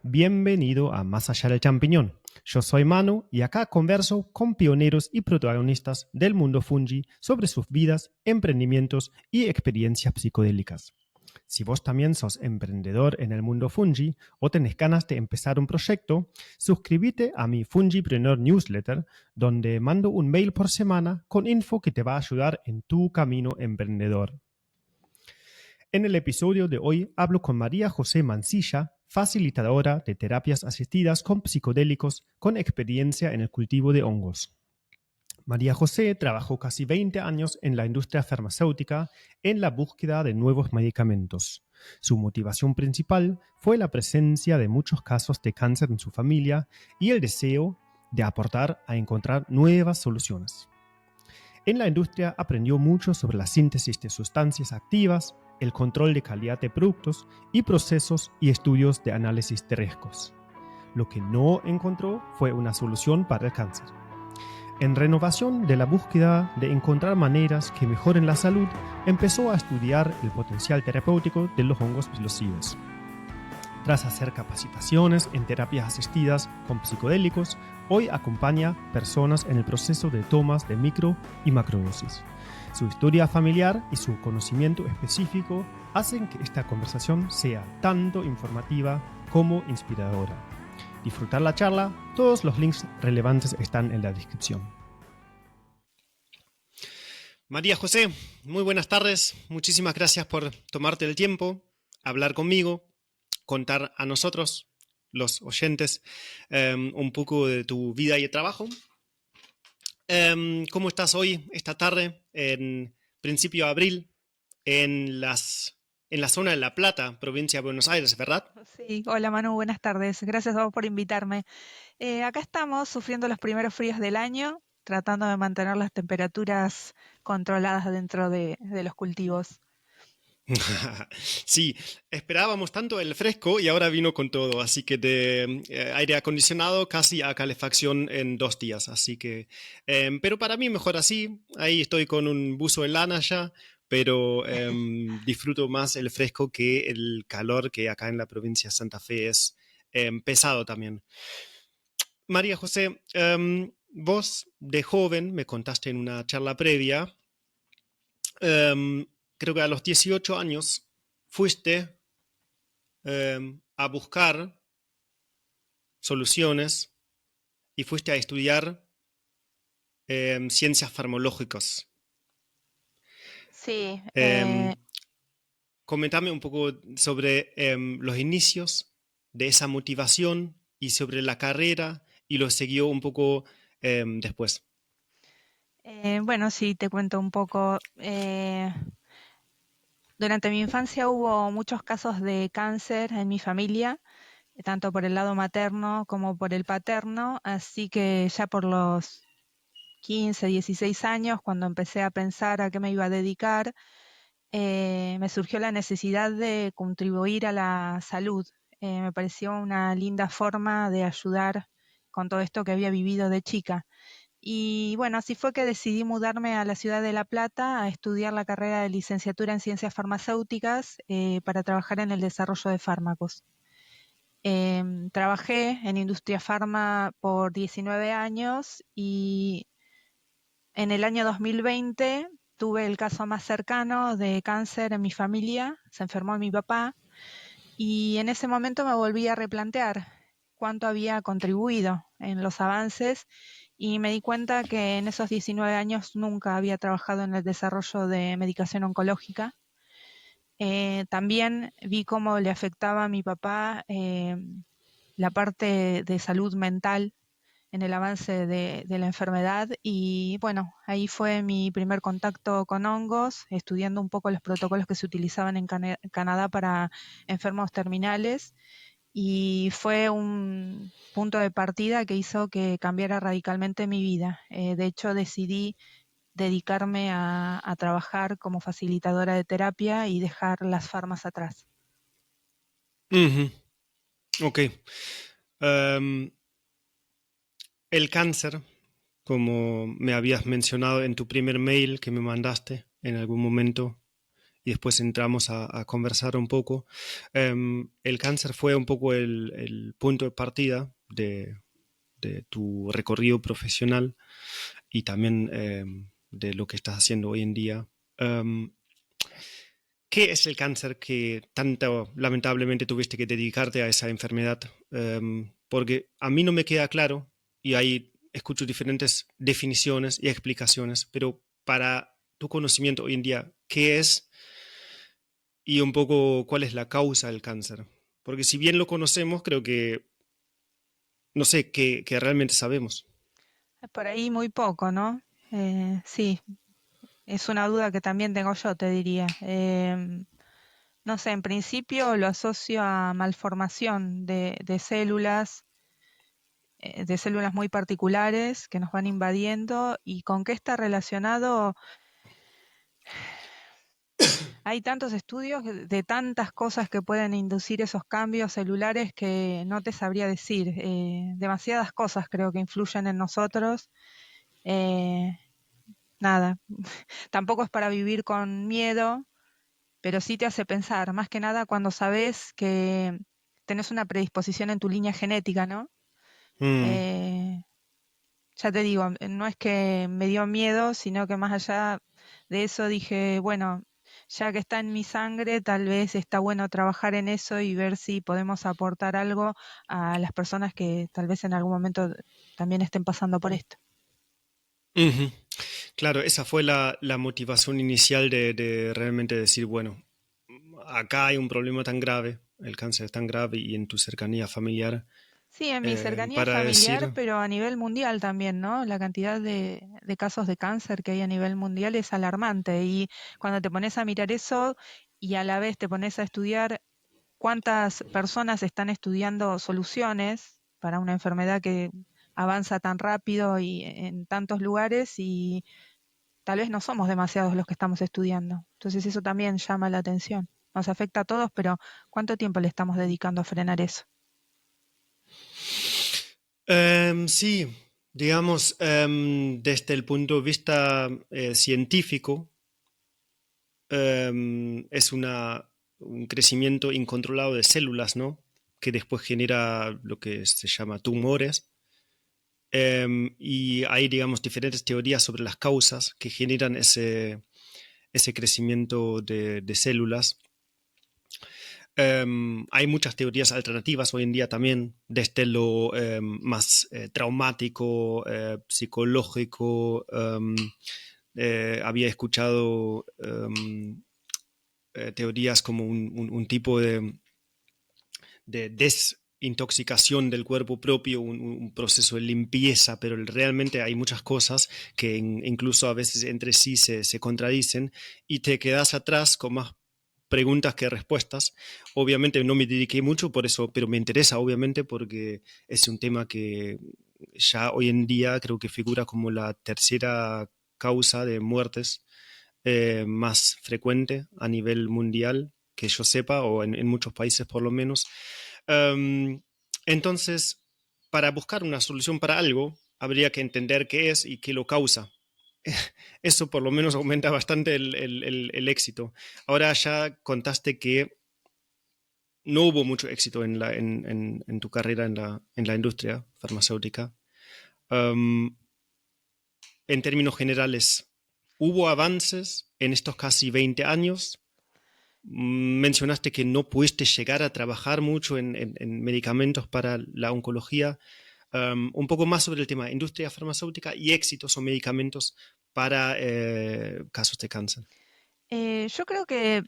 Bienvenido a Más allá del champiñón. Yo soy Manu y acá converso con pioneros y protagonistas del mundo fungi sobre sus vidas, emprendimientos y experiencias psicodélicas. Si vos también sos emprendedor en el mundo fungi o tenés ganas de empezar un proyecto, suscríbete a mi Fungipreneur Newsletter, donde mando un mail por semana con info que te va a ayudar en tu camino emprendedor. En el episodio de hoy hablo con María José Mancilla, facilitadora de terapias asistidas con psicodélicos con experiencia en el cultivo de hongos. María José trabajó casi 20 años en la industria farmacéutica en la búsqueda de nuevos medicamentos. Su motivación principal fue la presencia de muchos casos de cáncer en su familia y el deseo de aportar a encontrar nuevas soluciones. En la industria aprendió mucho sobre la síntesis de sustancias activas, el control de calidad de productos y procesos y estudios de análisis de riesgos. Lo que no encontró fue una solución para el cáncer. En renovación de la búsqueda de encontrar maneras que mejoren la salud, empezó a estudiar el potencial terapéutico de los hongos psilocibes. Tras hacer capacitaciones en terapias asistidas con psicodélicos, hoy acompaña personas en el proceso de tomas de micro y macrodosis. Su historia familiar y su conocimiento específico hacen que esta conversación sea tanto informativa como inspiradora. Disfrutar la charla, todos los links relevantes están en la descripción. María José, muy buenas tardes. Muchísimas gracias por tomarte el tiempo, hablar conmigo, contar a nosotros, los oyentes, un poco de tu vida y trabajo. ¿Cómo estás hoy, esta tarde, en principio de abril, en la zona de La Plata, provincia de Buenos Aires, verdad? Sí, hola Manu, buenas tardes. Gracias a vos por invitarme. Acá estamos sufriendo los primeros fríos del año, tratando de mantener las temperaturas controladas dentro de los cultivos. Sí, esperábamos tanto el fresco y ahora vino con todo, así que de aire acondicionado casi a calefacción en 2 días, así que, pero para mí mejor así, ahí estoy con un buzo de lana ya, pero disfruto más el fresco que el calor que acá en la provincia de Santa Fe es pesado también. María José, vos de joven me contaste en una charla previa, em, creo que a los 18 años fuiste a buscar soluciones y fuiste a estudiar ciencias farmacológicas. Sí, Eh, Comentame un poco sobre los inicios de esa motivación y sobre la carrera y lo siguió un poco después. bueno, sí, te cuento un poco. Durante mi infancia hubo muchos casos de cáncer en mi familia, tanto por el lado materno como por el paterno, así que ya por los 15, 16 años, cuando empecé a pensar a qué me iba a dedicar, me surgió la necesidad de contribuir a la salud. Me pareció una linda forma de ayudar con todo esto que había vivido de chica. Y bueno, así fue que decidí mudarme a la ciudad de La Plata a estudiar la carrera de licenciatura en ciencias farmacéuticas para trabajar en el desarrollo de fármacos. Trabajé en industria farma por 19 años y en el año 2020 tuve el caso más cercano de cáncer en mi familia, se enfermó mi papá y en ese momento me volví a replantear cuánto había contribuido en los avances y me di cuenta que en esos 19 años nunca había trabajado en el desarrollo de medicación oncológica. También vi cómo le afectaba a mi papá la parte de salud mental en el avance de la enfermedad y bueno, ahí fue mi primer contacto con hongos, estudiando un poco los protocolos que se utilizaban en Canadá para enfermos terminales y fue un punto de partida que hizo que cambiara radicalmente mi vida. De hecho, decidí dedicarme a trabajar como facilitadora de terapia y dejar las farmas atrás. Ujú. Ok. Em, el cáncer, como me habías mencionado en tu primer mail que me mandaste en algún momento, y después entramos a conversar un poco. El cáncer fue un poco el punto de partida de tu recorrido profesional y también de lo que estás haciendo hoy en día. Em, ¿Qué es el cáncer que tanto lamentablemente tuviste que dedicarte a esa enfermedad? Porque a mí no me queda claro y ahí escucho diferentes definiciones y explicaciones, pero para tu conocimiento hoy en día, ¿qué es y un poco cuál es la causa del cáncer? Porque si bien lo conocemos, creo que no sé qué realmente sabemos. Por ahí muy poco, ¿no? Sí, es una duda que también tengo yo, te diría. No sé, en principio lo asocio a malformación de células muy particulares que nos van invadiendo y con qué está relacionado. Hay tantos estudios de tantas cosas que pueden inducir esos cambios celulares que no te sabría decir. Demasiadas cosas creo que influyen en nosotros. Eh, Nada, tampoco es para vivir con miedo, pero sí te hace pensar, más que nada cuando sabes que tenés una predisposición en tu línea genética, ¿no? Mm, Eh, ya te digo, no es que me dio miedo, sino que más allá de eso dije, bueno, ya que está en mi sangre, tal vez está bueno trabajar en eso y ver si podemos aportar algo a las personas que tal vez en algún momento también estén pasando por esto. ujú. Claro, esa fue la motivación inicial de realmente decir, bueno, acá hay un problema tan grave, el cáncer es tan grave y en tu cercanía familiar, Sí, en mi cercanía para familiar, decir, pero a nivel mundial también, ¿no? La cantidad de casos de cáncer que hay a nivel mundial es alarmante y cuando te pones a mirar eso y a la vez te pones a estudiar cuántas personas están estudiando soluciones para una enfermedad que avanza tan rápido y en tantos lugares y tal vez no somos demasiados los que estamos estudiando. Entonces eso también llama la atención. Nos afecta a todos, pero ¿cuánto tiempo le estamos dedicando a frenar eso? sí, digamos, desde el punto de vista científico, es un crecimiento incontrolado de células, ¿no? Que después genera lo que se llama tumores. Y hay, digamos, diferentes teorías sobre las causas que generan ese crecimiento de células. Hay muchas teorías alternativas hoy en día también, desde lo más traumático, psicológico. Había escuchado teorías como un tipo de desintoxicación del cuerpo propio, un proceso de limpieza, pero realmente hay muchas cosas que incluso a veces entre sí se contradicen y te quedas atrás con más preguntas que respuestas. Obviamente no me dediqué mucho por eso, pero me interesa obviamente porque es un tema que ya hoy en día creo que figura como la tercera causa de muertes más frecuente a nivel mundial, que yo sepa, o en muchos países por lo menos. Um, entonces, para buscar una solución para algo, habría que entender qué es y qué lo causa. Eso por lo menos aumenta bastante el éxito. Ahora ya contaste que no hubo mucho éxito en tu carrera en la industria farmacéutica. Um, en términos generales, ¿hubo avances en estos casi 20 años? Mencionaste que no pudiste llegar a trabajar mucho en medicamentos para la oncología. Un poco más sobre el tema industria farmacéutica y éxitos o medicamentos para casos de cáncer. Yo creo que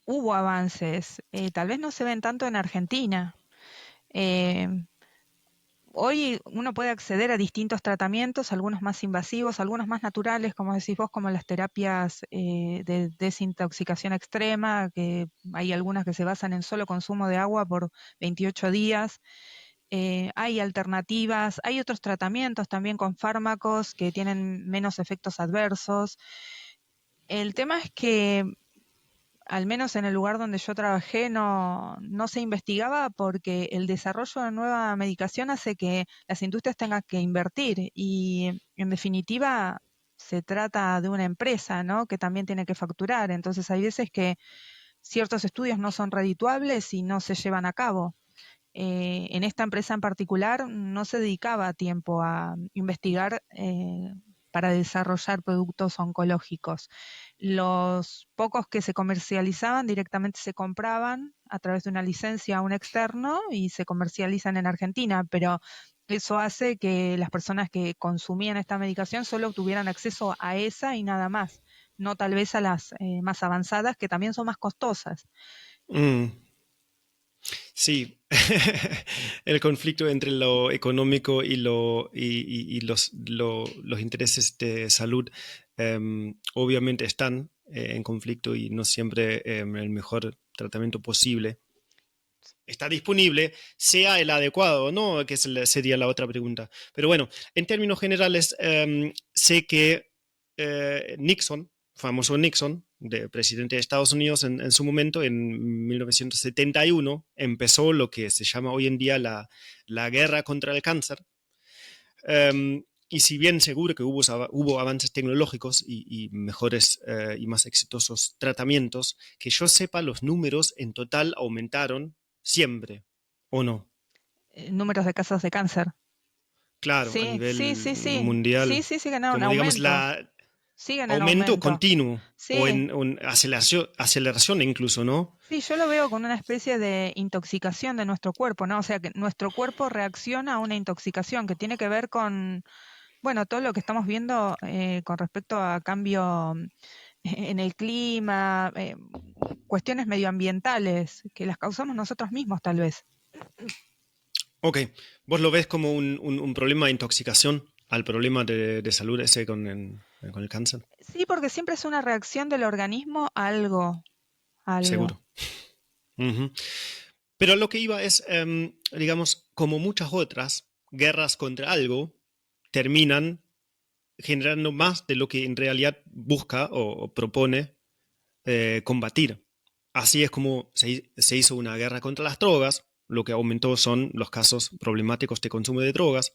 hubo avances, tal vez no se ven tanto en Argentina. Eh, Hoy uno puede acceder a distintos tratamientos, algunos más invasivos, algunos más naturales, como decís vos, como las terapias de desintoxicación extrema, que hay algunas que se basan en solo consumo de agua por 28 días. Hay alternativas, hay otros tratamientos también con fármacos que tienen menos efectos adversos. El tema es que al menos en el lugar donde yo trabajé, no se investigaba porque el desarrollo de nueva medicación hace que las industrias tengan que invertir y en definitiva se trata de una empresa, ¿no? Que también tiene que facturar. Entonces hay veces que ciertos estudios no son redituables y no se llevan a cabo. En esta empresa en particular no se dedicaba tiempo a investigar para desarrollar productos oncológicos. Los pocos que se comercializaban directamente se compraban a través de una licencia a un externo y se comercializan en Argentina, pero eso hace que las personas que consumían esta medicación solo tuvieran acceso a esa y nada más, no tal vez a las más avanzadas, que también son más costosas. Mm, sí, el conflicto entre lo económico y los intereses de salud obviamente están en conflicto y no siempre el mejor tratamiento posible está disponible, sea el adecuado o no, que sería la otra pregunta. Pero bueno, en términos generales, sé que Nixon, famoso Nixon, de presidente de Estados Unidos en su momento, en 1971, empezó lo que se llama hoy en día la guerra contra el cáncer. Y si bien seguro que hubo avances tecnológicos y mejores y más exitosos tratamientos, que yo sepa, los números en total aumentaron siempre, ¿o no? Números de casos de cáncer. Claro, a Sí, sí, nivel sí, sí. Sí, mundial, sí, siguen en como digamos, aumento. la Siguen en aumento aumento. continuo o Sí, en aceleración incluso, ¿no? sí, yo lo veo con una especie de intoxicación de nuestro cuerpo, ¿no? O sea, que nuestro cuerpo reacciona a una intoxicación que tiene que ver con, bueno, todo lo que estamos viendo con respecto a cambio en el clima, cuestiones medioambientales, que las causamos nosotros mismos, tal vez. Ok, vos lo ves como un problema de intoxicación al problema de salud ese con el cáncer, Sí, porque siempre es una reacción del organismo a algo, a algo. seguro. Ujú. Pero lo que iba es, digamos, como muchas otras guerras contra algo, terminan generando más de lo que en realidad busca o propone combatir. Así es como se hizo una guerra contra las drogas, lo que aumentó son los casos problemáticos de consumo de drogas.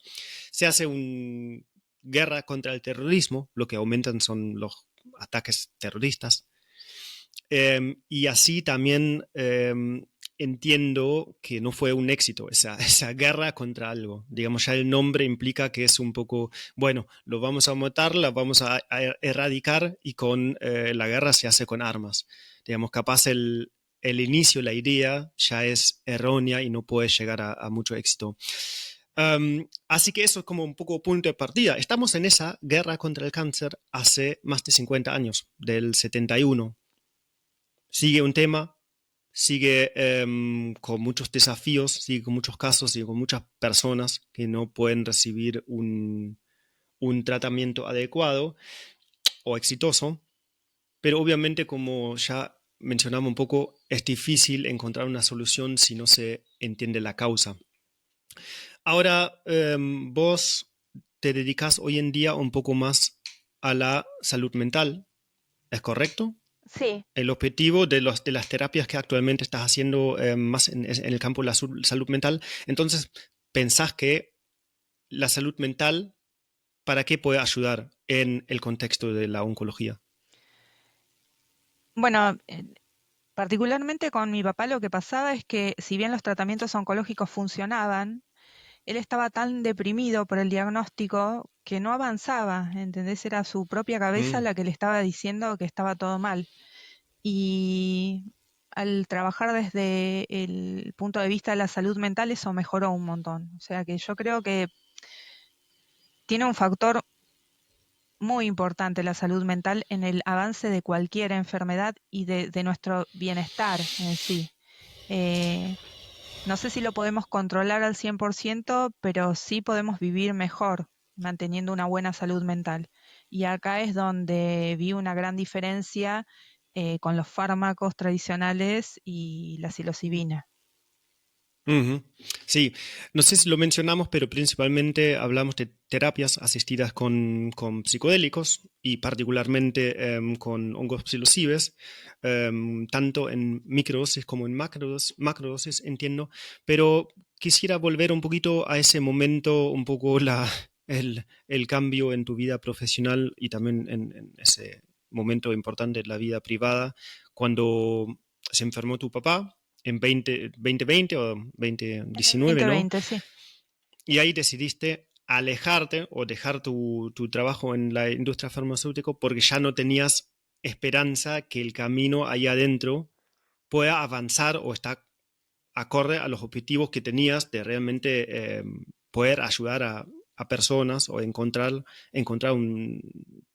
Se hace una guerra contra el terrorismo, lo que aumentan son los ataques terroristas. Y así también entiendo que no fue un éxito esa guerra contra algo. Digamos, ya el nombre implica que es un poco, bueno, lo vamos a matar, la vamos a erradicar y con la guerra se hace con armas. Digamos, capaz el inicio, la idea ya es errónea y no puede llegar a mucho éxito. Así que eso es como un poco punto de partida. Estamos en esa guerra contra el cáncer hace más de 50 años, del 71. Sigue un tema, sigue con muchos desafíos, sigue con muchos casos, sigue con muchas personas que no pueden recibir un tratamiento adecuado o exitoso, pero obviamente como ya mencionamos un poco, es difícil encontrar una solución si no se entiende la causa. Ahora, vos te dedicas hoy en día un poco más a la salud mental, ¿es correcto? Sí. El objetivo de las terapias que actualmente estás haciendo más en el campo de la salud mental. Entonces, ¿pensás que la salud mental, para qué puede ayudar en el contexto de la oncología? Bueno, particularmente con mi papá lo que pasaba es que si bien los tratamientos oncológicos funcionaban, él estaba tan deprimido por el diagnóstico que no avanzaba, ¿entendés? Era su propia cabeza Mm, la que le estaba diciendo que estaba todo mal. Y al trabajar desde el punto de vista de la salud mental, eso mejoró un montón. O sea que yo creo que tiene un factor muy importante la salud mental en el avance de cualquier enfermedad y de nuestro bienestar en sí. Eh, no sé si lo podemos controlar al 100%, pero sí podemos vivir mejor manteniendo una buena salud mental. Y acá es donde vi una gran diferencia con los fármacos tradicionales y la psilocibina. ujú. Sí, no sé si lo mencionamos, pero principalmente hablamos de terapias asistidas con psicodélicos y particularmente con hongos psilocibes, tanto en microdosis como en macrodosis, entiendo, pero quisiera volver un poquito a ese momento, un poco el cambio en tu vida profesional y también en ese momento importante de la vida privada, cuando se enfermó tu papá en 2020 o En el 2019, ¿no? 2020, sí. Y ahí decidiste alejarte o dejar tu trabajo en la industria farmacéutica porque ya no tenías esperanza que el camino ahí adentro pueda avanzar o está acorde a los objetivos que tenías de realmente poder ayudar a personas o encontrar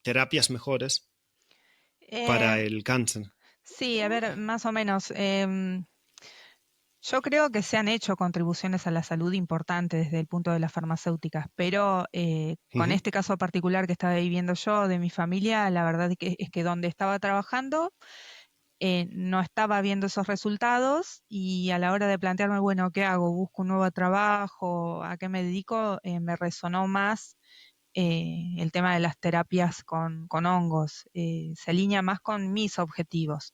terapias mejores Eh, para el cáncer. sí, a ver, más o menos. Yo creo que se han hecho contribuciones a la salud importantes desde el punto de las farmacéuticas, pero con Ujú. este caso particular que estaba viviendo yo de mi familia, la verdad es que donde estaba trabajando no estaba viendo esos resultados y a la hora de plantearme, bueno, ¿qué hago? ¿Busco un nuevo trabajo? ¿A qué me dedico? Me resonó más el tema de las terapias con hongos. Se alinea más con mis objetivos.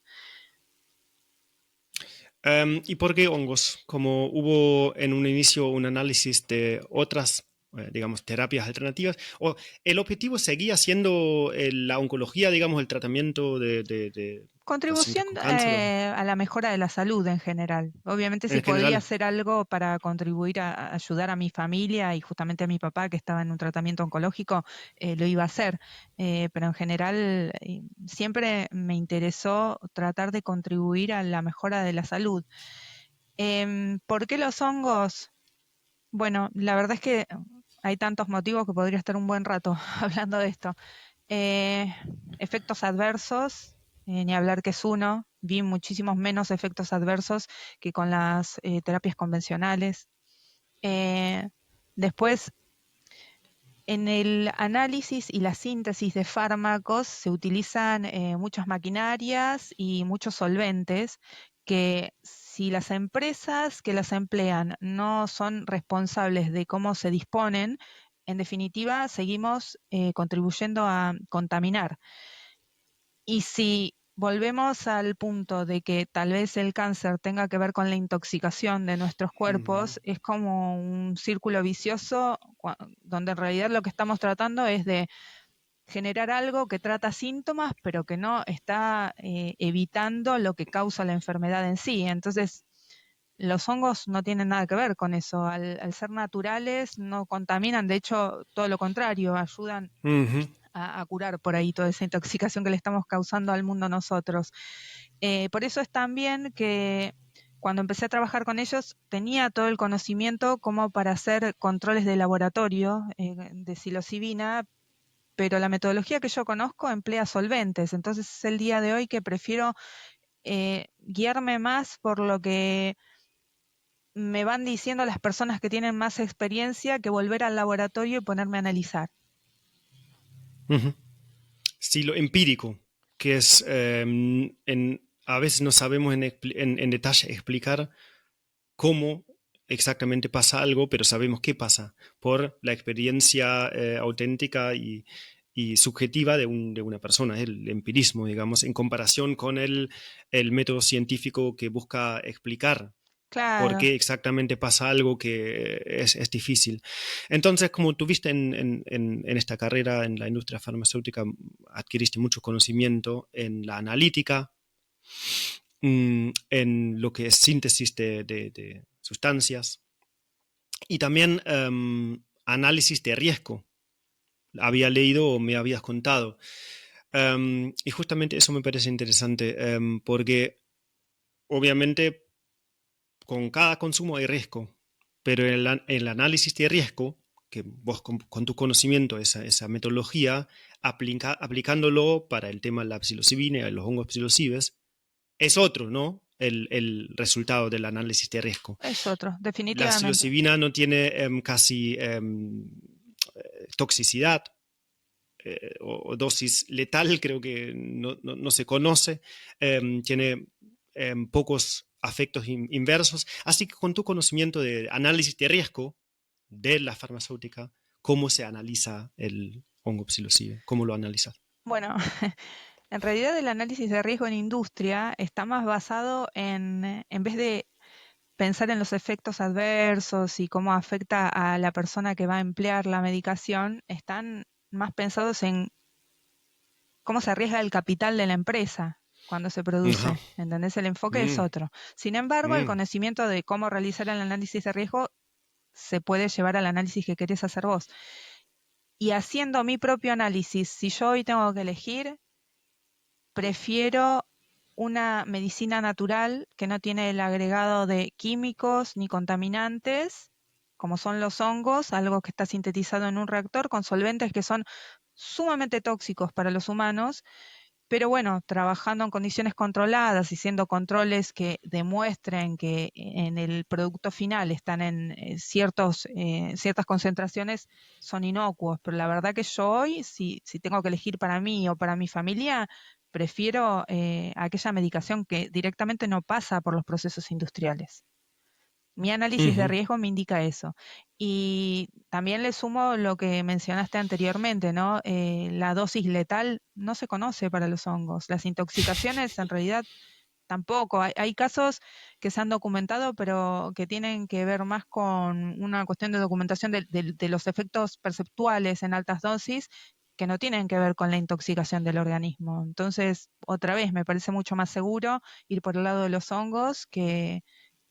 ¿Y por qué hongos? Como hubo en un inicio un análisis de otras, digamos, terapias alternativas, o el objetivo seguía siendo la oncología, digamos, el tratamiento de pacientes Contribución con cáncer, a la mejora de la salud en general. Obviamente si en podía general. hacer algo para contribuir a ayudar a mi familia y justamente a mi papá que estaba en un tratamiento oncológico, lo iba a hacer. Pero en general siempre me interesó tratar de contribuir a la mejora de la salud. ¿Por qué los hongos? Bueno, la verdad es que hay tantos motivos que podría estar un buen rato hablando de esto. Eh, Efectos adversos, ni hablar que es uno. Vi muchísimos menos efectos adversos que con las terapias convencionales. Eh, Después, en el análisis y la síntesis de fármacos se utilizan muchas maquinarias y muchos solventes que si las empresas que las emplean no son responsables de cómo se disponen, en definitiva seguimos contribuyendo a contaminar. Y si volvemos al punto de que tal vez el cáncer tenga que ver con la intoxicación de nuestros Ujú. cuerpos, es como un círculo vicioso donde en realidad lo que estamos tratando es de generar algo que trata síntomas, pero que no está evitando lo que causa la enfermedad en sí. Entonces, los hongos no tienen nada que ver con eso. Al ser naturales, no contaminan, de hecho, todo lo contrario, ayudan Ujú. a curar por ahí toda esa intoxicación que le estamos causando al mundo nosotros. Por eso es también que cuando empecé a trabajar con ellos tenía todo el conocimiento como para hacer controles de laboratorio de psilocibina, pero la metodología que yo conozco emplea solventes, entonces es el día de hoy que prefiero guiarme más por lo que me van diciendo las personas que tienen más experiencia que volver al laboratorio y ponerme a analizar. Ujú. Sí, lo empírico, que es, a veces no sabemos en detalle explicar cómo exactamente pasa algo, pero sabemos qué pasa por la experiencia auténtica y subjetiva de una persona, el empirismo, digamos, en comparación con el método científico que busca explicar por Claro. qué exactamente pasa algo que es difícil. Entonces, como tuviste en esta carrera en la industria farmacéutica, adquiriste mucho conocimiento en la analítica, en lo que es síntesis de sustancias y también análisis de riesgo. Había leído o me habías contado. Y justamente eso me parece interesante porque obviamente con cada consumo hay riesgo, pero el análisis de riesgo, que vos con tu conocimiento, esa metodología, aplicándolo para el tema de la psilocibina y los hongos psilocibes, es otro, ¿no? El resultado del análisis de riesgo. Es otro, La definitivamente. psilocibina no tiene casi toxicidad o dosis letal, creo que no se conoce, tiene pocos efectos inversos, así que con tu conocimiento de análisis de riesgo de la farmacéutica, ¿cómo se analiza el hongo psilocibe? ¿Cómo lo analizas? Bueno, en realidad el análisis de riesgo en industria está más basado en vez de pensar en los efectos adversos y cómo afecta a la persona que va a emplear la medicación, están más pensados en cómo se arriesga el capital de la empresa cuando se Ajá. produce. ¿Entendés? El enfoque es Mm, otro. Sin embargo, el mm, conocimiento de cómo realizar el análisis de riesgo se puede llevar al análisis que querés hacer vos. Y haciendo mi propio análisis, si yo hoy tengo que elegir, prefiero una medicina natural que no tiene el agregado de químicos ni contaminantes, como son los hongos, algo que está sintetizado en un reactor con solventes que son sumamente tóxicos para los humanos, pero bueno, trabajando en condiciones controladas y siendo controles que demuestren que en el producto final están en ciertas concentraciones, son inocuos. Pero la verdad que yo hoy, si tengo que elegir para mí o para mi familia, prefiero aquella medicación que directamente no pasa por los procesos industriales. Mi análisis de ujú. riesgo me indica eso. Y también le sumo lo que mencionaste anteriormente, ¿no? La dosis letal no se conoce para los hongos. Las intoxicaciones en realidad tampoco. Hay casos que se han documentado, pero que tienen que ver más con una cuestión de documentación de los efectos perceptuales en altas dosis que no tienen que ver con la intoxicación del organismo. Entonces, otra vez, me parece mucho más seguro ir por el lado de los hongos que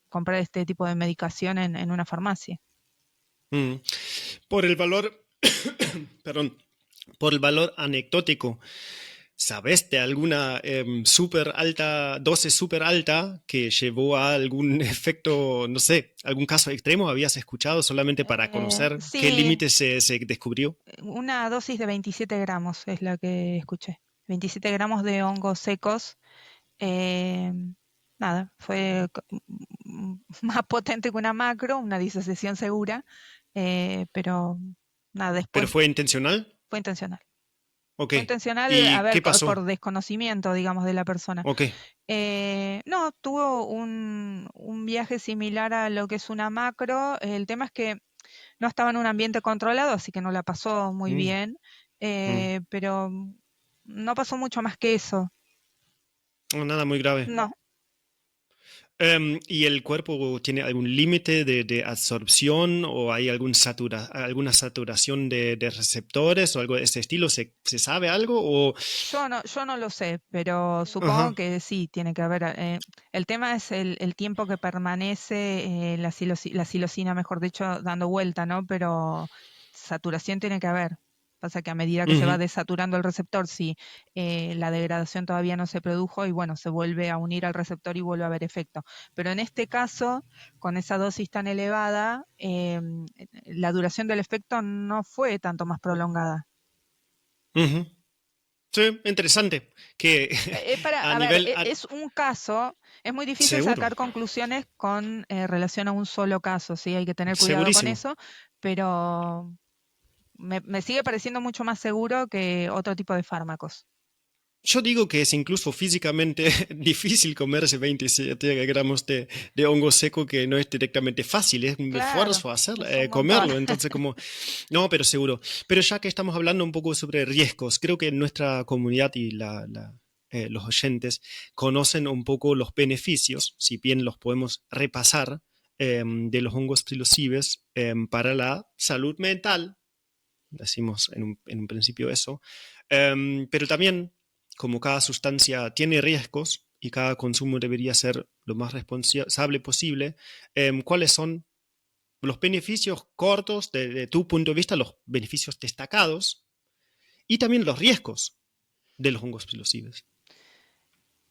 comprar este tipo de medicación en una farmacia. Mm. Por el valor, perdón, por el valor anecdótico, ¿sabes de alguna super alta, dosis super alta que llevó a algún efecto, no sé, algún caso extremo? ¿Habías escuchado solamente para conocer qué Sí, límite se descubrió? una dosis de 27 gramos es la que escuché. 27 gramos de hongos secos. eh, Nada, fue más potente que una macro, una disociación segura, pero nada, ¿Pero después fue intencional? fue intencional. Ok. Fue intencional, a ¿Y ver, qué pasó? por desconocimiento, digamos, de la persona. Ok. No, tuvo un viaje similar a lo que es una macro. El tema es que no estaba en un ambiente controlado, así que no la pasó muy Mm, bien, mm. pero no pasó mucho más que eso. No, nada muy grave. No, ¿Y el cuerpo tiene algún límite de absorción o hay alguna saturación de receptores o algo de ese estilo? ¿Se sabe algo? O... yo no lo sé, pero supongo Ajá. que sí, tiene que haber. El tema es el tiempo que permanece la psilocina, mejor dicho, dando vuelta, ¿no? Pero saturación tiene que haber. Pasa que a medida que se va Ujú, desaturando el receptor, si la degradación todavía no se produjo y bueno, se vuelve a unir al receptor y vuelve a haber efecto. Pero en este caso, con esa dosis tan elevada, la duración del efecto no fue tanto más prolongada. ujú. Sí, interesante. Que a A ver, nivel... es un caso, es muy difícil seguro, sacar conclusiones con relación a un solo caso, sí, hay que tener cuidado con segurísimo. eso, pero me sigue pareciendo mucho más seguro que otro tipo de fármacos. Yo digo que es incluso físicamente difícil comerse 27 gramos de hongo seco, que no es directamente fácil, es un Claro, esfuerzo es un montón. comerlo. Entonces, como, no, pero seguro. Pero ya que estamos hablando un poco sobre riesgos, creo que nuestra comunidad y los oyentes conocen un poco los beneficios, si bien los podemos repasar, de los hongos psilocibes para la salud mental. Decimos en un principio eso. Pero también, como cada sustancia tiene riesgos y cada consumo debería ser lo más responsable posible, ¿cuáles son los beneficios cortos de tu punto de vista, los beneficios destacados y también los riesgos de los hongos psilocibes?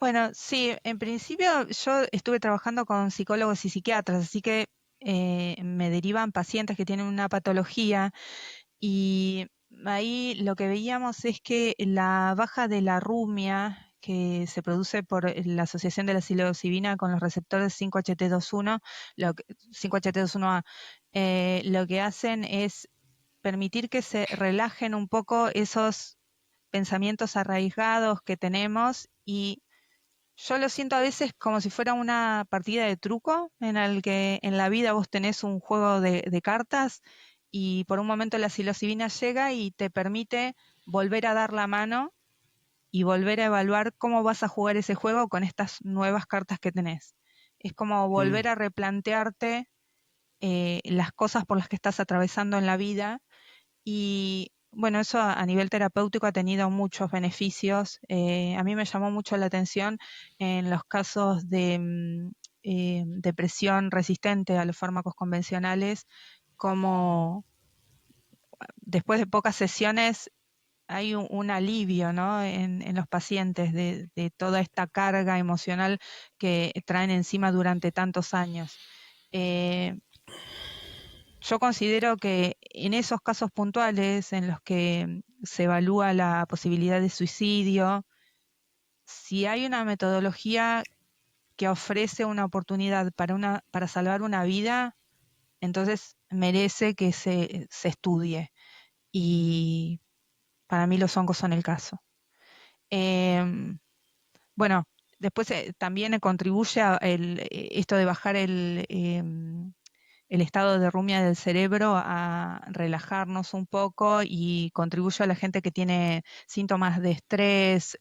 Bueno, sí, en principio yo estuve trabajando con psicólogos y psiquiatras, así que me derivan pacientes que tienen una patología. Y ahí lo que veíamos es que la baja de la rumia que se produce por la asociación de la psilocibina con los receptores 5-HT21, 5-HT21A, lo que hacen es permitir que se relajen un poco esos pensamientos arraigados que tenemos y yo lo siento a veces como si fuera una partida de truco en el que en la vida vos tenés un juego de cartas y por un momento la psilocibina llega y te permite volver a dar la mano y volver a evaluar cómo vas a jugar ese juego con estas nuevas cartas que tenés. Es como volver a replantearte las cosas por las que estás atravesando en la vida y bueno, eso a nivel terapéutico ha tenido muchos beneficios. A mí me llamó mucho la atención en los casos de depresión resistente a los fármacos convencionales, como después de pocas sesiones hay un alivio, ¿no? En los pacientes de toda esta carga emocional que traen encima durante tantos años. Eh, yo considero que en esos casos puntuales en los que se evalúa la posibilidad de suicidio, si hay una metodología que ofrece una oportunidad para salvar una vida, entonces merece que se estudie. Y para mí los hongos son el caso. Em, bueno, después también contribuye esto de bajar el estado de rumia del cerebro a relajarnos un poco y contribuye a la gente que tiene síntomas de estrés.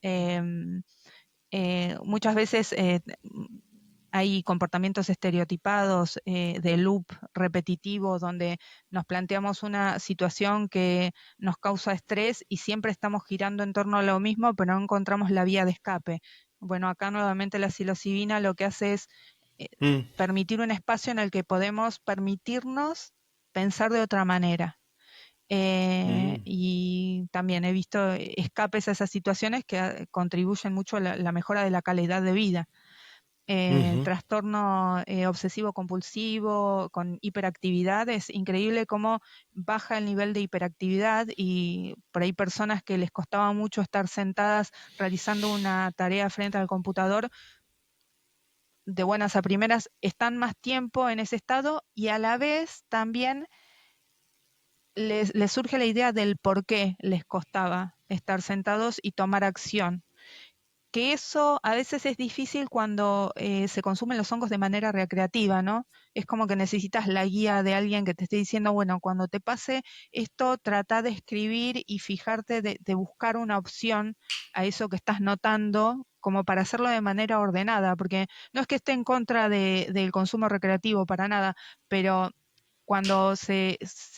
Muchas veces hay comportamientos estereotipados de loop repetitivo donde nos planteamos una situación que nos causa estrés y siempre estamos girando en torno a lo mismo, pero no encontramos la vía de escape. Bueno, acá nuevamente la psilocibina lo que hace es eh, Mm, permitir un espacio en el que podemos permitirnos pensar de otra manera. mm, Y también he visto escapes a esas situaciones que contribuyen mucho a la mejora de la calidad de vida. ujú, Trastorno obsesivo compulsivo con hiperactividad, es increíble cómo baja el nivel de hiperactividad y por ahí personas que les costaba mucho estar sentadas realizando una tarea frente al computador, de buenas a primeras están más tiempo en ese estado y a la vez también les surge la idea del por qué les costaba estar sentados y tomar acción. Que eso a veces es difícil cuando se consumen los hongos de manera recreativa, ¿no? Es como que necesitas la guía de alguien que te esté diciendo, bueno, cuando te pase esto, trata de escribir y fijarte de buscar una opción a eso que estás notando, como para hacerlo de manera ordenada, porque no es que esté en contra del consumo recreativo para nada, pero cuando se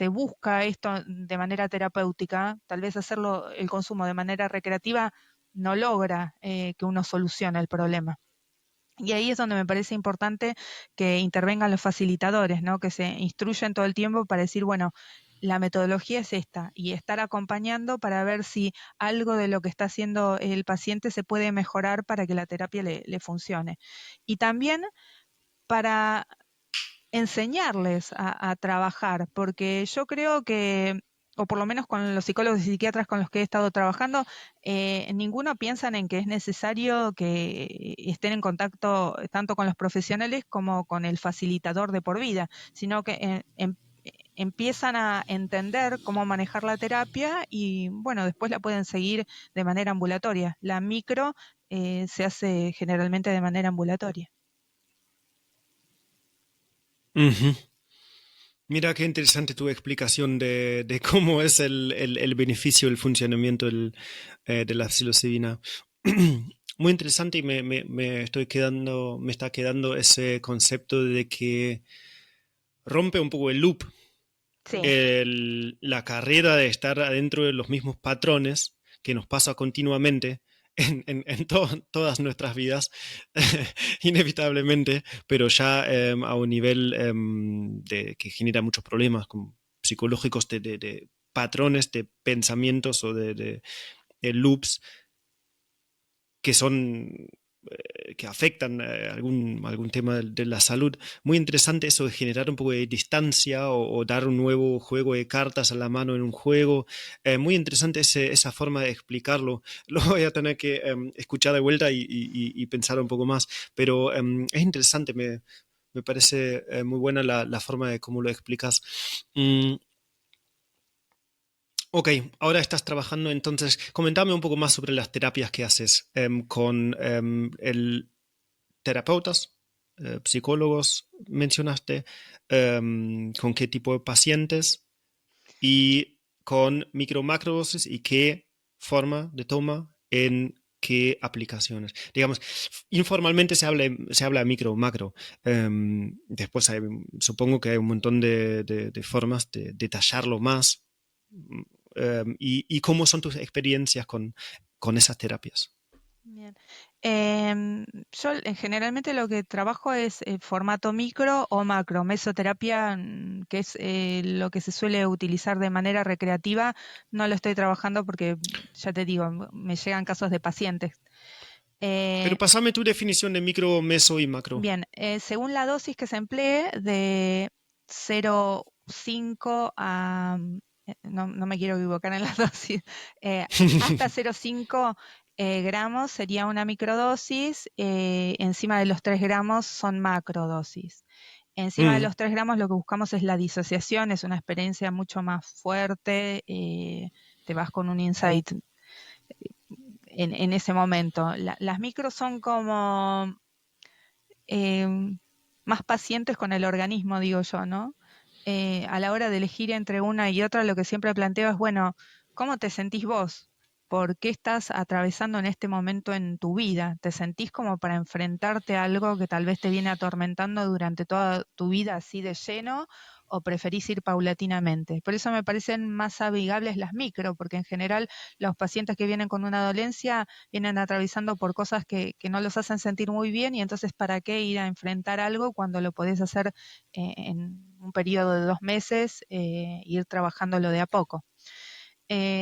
busca esto de manera terapéutica, tal vez hacerlo el consumo de manera recreativa no logra que uno solucione el problema. Y ahí es donde me parece importante que intervengan los facilitadores, ¿no? Que se instruyen todo el tiempo para decir, bueno, la metodología es esta, y estar acompañando para ver si algo de lo que está haciendo el paciente se puede mejorar para que la terapia le funcione. Y también para enseñarles a trabajar, porque yo creo que, o por lo menos con los psicólogos y psiquiatras con los que he estado trabajando, ninguno piensan en que es necesario que estén en contacto tanto con los profesionales como con el facilitador de por vida, sino que empiezan a entender cómo manejar la terapia y bueno, después la pueden seguir de manera ambulatoria. La micro se hace generalmente de manera ambulatoria. ujú. Mira qué interesante tu explicación de cómo es el beneficio, el funcionamiento de la psilocibina. Muy interesante y me está quedando ese concepto de que rompe un poco el loop, Sí. la carrera de estar adentro de los mismos patrones que nos pasa continuamente todas nuestras vidas, inevitablemente, pero ya a un nivel que genera muchos problemas psicológicos de patrones, de pensamientos o de loops que son que afectan algún tema de la salud. Muy interesante eso de generar un poco de distancia o dar un nuevo juego de cartas a la mano en un juego. Muy interesante esa forma de explicarlo. Lo voy a tener que escuchar de vuelta y pensar un poco más, pero es interesante, me parece muy buena la forma de cómo lo explicas. Mm, Ok, ahora estás trabajando, entonces comentame un poco más sobre las terapias que haces con el terapeutas, psicólogos, mencionaste, con qué tipo de pacientes y con micro macrodosis y qué forma de toma en qué aplicaciones. Digamos, informalmente se habla de micro o macro. Después supongo que hay un montón de formas de detallarlo más. ¿Y cómo son tus experiencias con esas terapias? Bien. Yo generalmente lo que trabajo es formato micro o macro. Mesoterapia, que es lo que se suele utilizar de manera recreativa, no lo estoy trabajando porque, ya te digo, me llegan casos de pacientes. Pero Eh, pásame tu definición de micro, meso y macro. Bien, según la dosis que se emplee, de 0,5 a, no me quiero equivocar en la dosis, hasta 0,5 gramos sería una microdosis, encima de los 3 gramos son macrodosis. Encima de Mm. los 3 gramos lo que buscamos es la disociación, es una experiencia mucho más fuerte, te vas con un insight en ese momento. Las micros son como eh, más pacientes con el organismo, digo yo, ¿no? A la hora de elegir entre una y otra, lo que siempre planteo es, bueno, ¿cómo te sentís vos? ¿Por qué estás atravesando en este momento en tu vida? ¿Te sentís como para enfrentarte a algo que tal vez te viene atormentando durante toda tu vida así de lleno? ¿O preferís ir paulatinamente? Por eso me parecen más amigables las micro, porque en general los pacientes que vienen con una dolencia vienen atravesando por cosas que no los hacen sentir muy bien y entonces ¿para qué ir a enfrentar algo cuando lo podés hacer en un periodo de 2 meses, ir trabajándolo de a poco?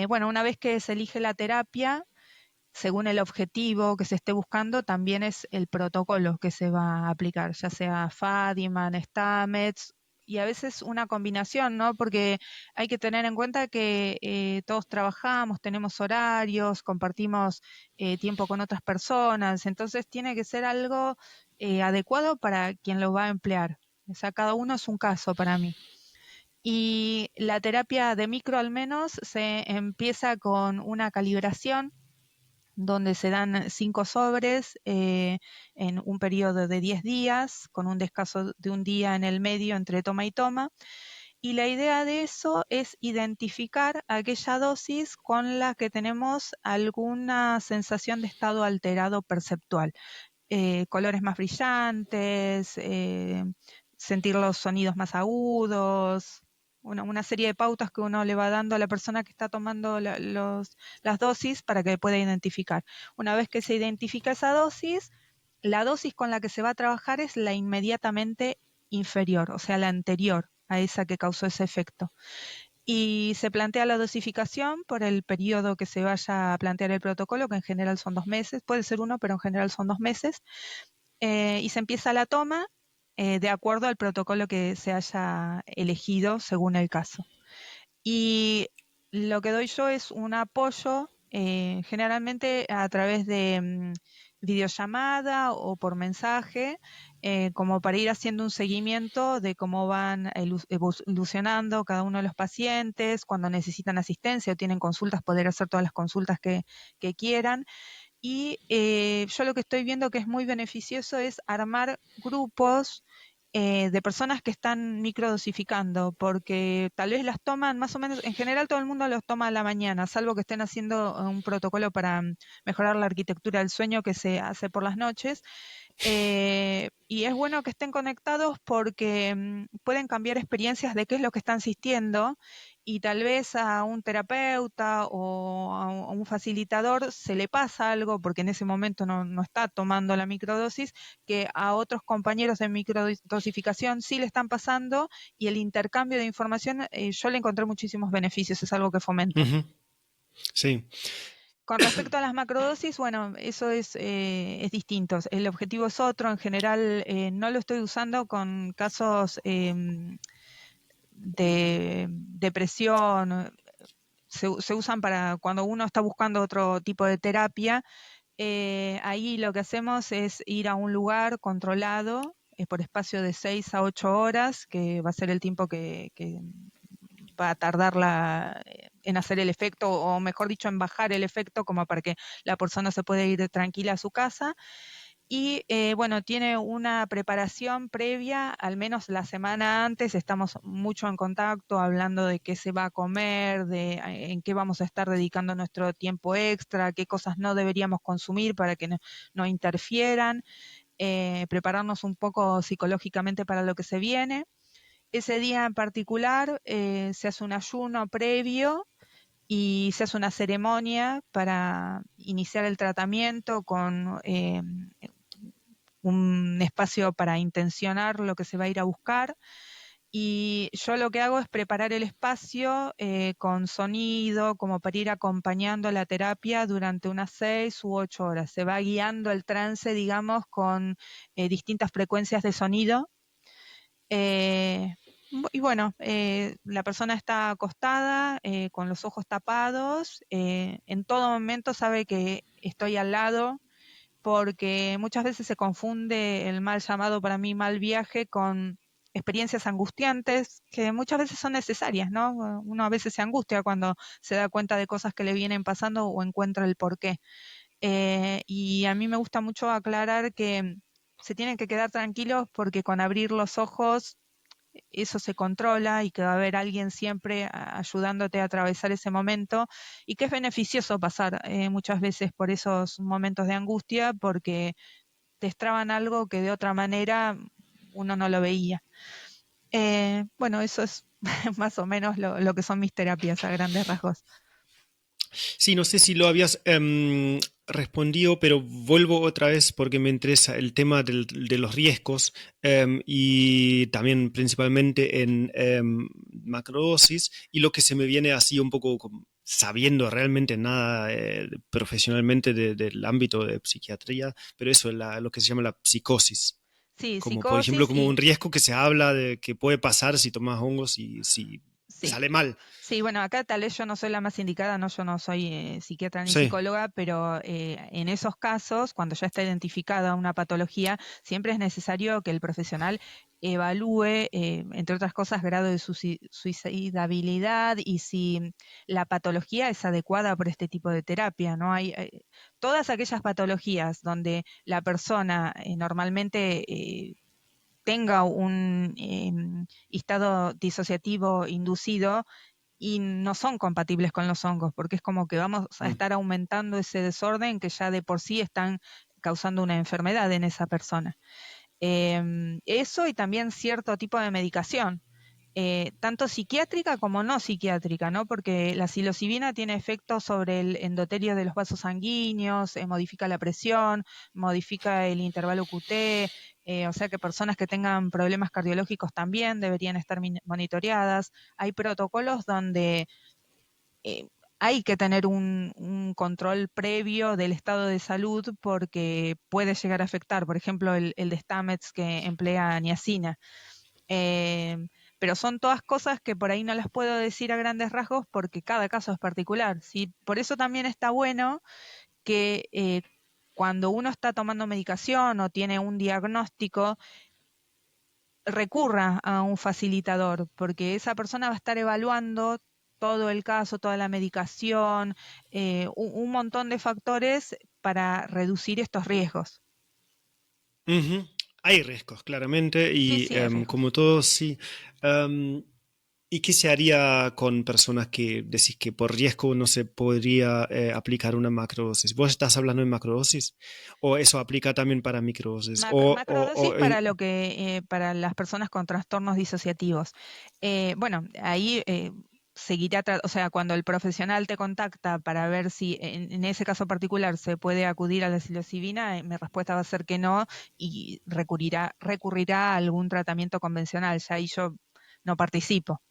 Bueno, una vez que se elige la terapia, según el objetivo que se esté buscando, también es el protocolo que se va a aplicar, ya sea Fadiman, Stamets, y a veces una combinación, ¿no? Porque hay que tener en cuenta que todos trabajamos, tenemos horarios, compartimos tiempo con otras personas, entonces tiene que ser algo adecuado para quien lo va a emplear. O sea, cada uno es un caso para mí. Y la terapia de micro al menos se empieza con una calibración donde se dan 5 sobres en un periodo de 10 días, con un descanso de un día en el medio entre toma y toma. Y la idea de eso es identificar aquella dosis con la que tenemos alguna sensación de estado alterado perceptual. Colores más brillantes, sentir los sonidos más agudos, una serie de pautas que uno le va dando a la persona que está tomando las dosis para que pueda identificar. Una vez que se identifica esa dosis, la dosis con la que se va a trabajar es la inmediatamente inferior, o sea, la anterior a esa que causó ese efecto. Y se plantea la dosificación por el periodo que se vaya a plantear el protocolo, que en general son 2 meses, puede ser uno, pero en general son 2 meses, y se empieza la toma de acuerdo al protocolo que se haya elegido según el caso. Y lo que doy yo es un apoyo, generalmente a través de videollamada o por mensaje, como para ir haciendo un seguimiento de cómo van evolucionando cada uno de los pacientes, cuando necesitan asistencia o tienen consultas, poder hacer todas las consultas que quieran. Y yo lo que estoy viendo que es muy beneficioso es armar grupos de personas que están microdosificando, porque tal vez las toman más o menos, en general todo el mundo los toma a la mañana, salvo que estén haciendo un protocolo para mejorar la arquitectura del sueño que se hace por las noches. Y es bueno que estén conectados porque pueden cambiar experiencias de qué es lo que están asistiendo y tal vez a un terapeuta o a un facilitador se le pasa algo porque en ese momento no está tomando la microdosis que a otros compañeros de microdosificación sí le están pasando y el intercambio de información yo le encontré muchísimos beneficios, es algo que fomento. Ujú. Sí. Con respecto a las macrodosis, bueno, eso es distinto. El objetivo es otro. En general, no lo estoy usando con casos de depresión. Se usan para cuando uno está buscando otro tipo de terapia. Ahí lo que hacemos es ir a un lugar controlado por espacio de 6 a 8 horas, que va a ser el tiempo que va a tardar en hacer el efecto, o mejor dicho, en bajar el efecto, como para que la persona se pueda ir tranquila a su casa. Y bueno, tiene una preparación previa, al menos la semana antes, estamos mucho en contacto hablando de qué se va a comer, de en qué vamos a estar dedicando nuestro tiempo extra, qué cosas no deberíamos consumir para que no interfieran, prepararnos un poco psicológicamente para lo que se viene. Ese día en particular se hace un ayuno previo y se hace una ceremonia para iniciar el tratamiento con un espacio para intencionar lo que se va a ir a buscar. Y yo lo que hago es preparar el espacio con sonido, como para ir acompañando la terapia durante unas 6 u 8 horas. Se va guiando el trance, digamos, con distintas frecuencias de sonido. Y bueno, la persona está acostada, con los ojos tapados, en todo momento sabe que estoy al lado, porque muchas veces se confunde el mal llamado para mí mal viaje con experiencias angustiantes que muchas veces son necesarias, ¿no? Uno a veces se angustia cuando se da cuenta de cosas que le vienen pasando o encuentra el porqué. Y a mí me gusta mucho aclarar que se tienen que quedar tranquilos porque con abrir los ojos eso se controla y que va a haber alguien siempre ayudándote a atravesar ese momento y que es beneficioso pasar muchas veces por esos momentos de angustia porque te destraban algo que de otra manera uno no lo veía. Bueno, eso es más o menos lo que son mis terapias a grandes rasgos. Sí, no sé si lo habías respondido, pero vuelvo otra vez porque me interesa el tema de los riesgos y también principalmente en macrodosis y lo que se me viene así un poco sabiendo realmente nada profesionalmente del ámbito de psiquiatría, pero eso es lo que se llama la psicosis. Sí, Como por ejemplo, psicosis como y un riesgo que se habla de que puede pasar si tomas hongos y si sí. sale mal. Sí, bueno, acá tal vez yo no soy la más indicada, no, yo no soy psiquiatra ni Sí. psicóloga, pero en esos casos, cuando ya está identificada una patología, siempre es necesario que el profesional evalúe, entre otras cosas, grado de suicidabilidad y si la patología es adecuada por este tipo de terapia, ¿no? Hay todas aquellas patologías donde la persona normalmente tenga un estado disociativo inducido y no son compatibles con los hongos, porque es como que vamos a Mm. estar aumentando ese desorden que ya de por sí están causando una enfermedad en esa persona. Eso y también cierto tipo de medicación, tanto psiquiátrica como no psiquiátrica, ¿no? Porque la psilocibina tiene efectos sobre el endotelio de los vasos sanguíneos, modifica la presión, modifica el intervalo QT, o sea que personas que tengan problemas cardiológicos también deberían estar monitoreadas. Hay protocolos donde eh, hay que tener un control previo del estado de salud porque puede llegar a afectar, por ejemplo, el de Stamets que emplea niacina. Eh, pero son todas cosas que por ahí no las puedo decir a grandes rasgos porque cada caso es particular, ¿sí? Por eso también está bueno que cuando uno está tomando medicación o tiene un diagnóstico, recurra a un facilitador, porque esa persona va a estar evaluando todo el caso, toda la medicación, un montón de factores para reducir estos riesgos. Ujú. Hay riesgos, claramente, Sí, y sí, hay riesgos. como todos, sí. Em, ¿Y qué se haría con personas que decís que por riesgo no se podría aplicar una macrodosis? ¿Vos estás hablando de macrodosis? ¿O eso aplica también para microdosis? Macrodosis para lo que para las personas con trastornos disociativos. Bueno, ahí seguirá, o sea, cuando el profesional te contacta para ver si en ese caso particular se puede acudir a la psilocibina, mi respuesta va a ser que no y recurrirá a algún tratamiento convencional. Ya ahí yo no participo.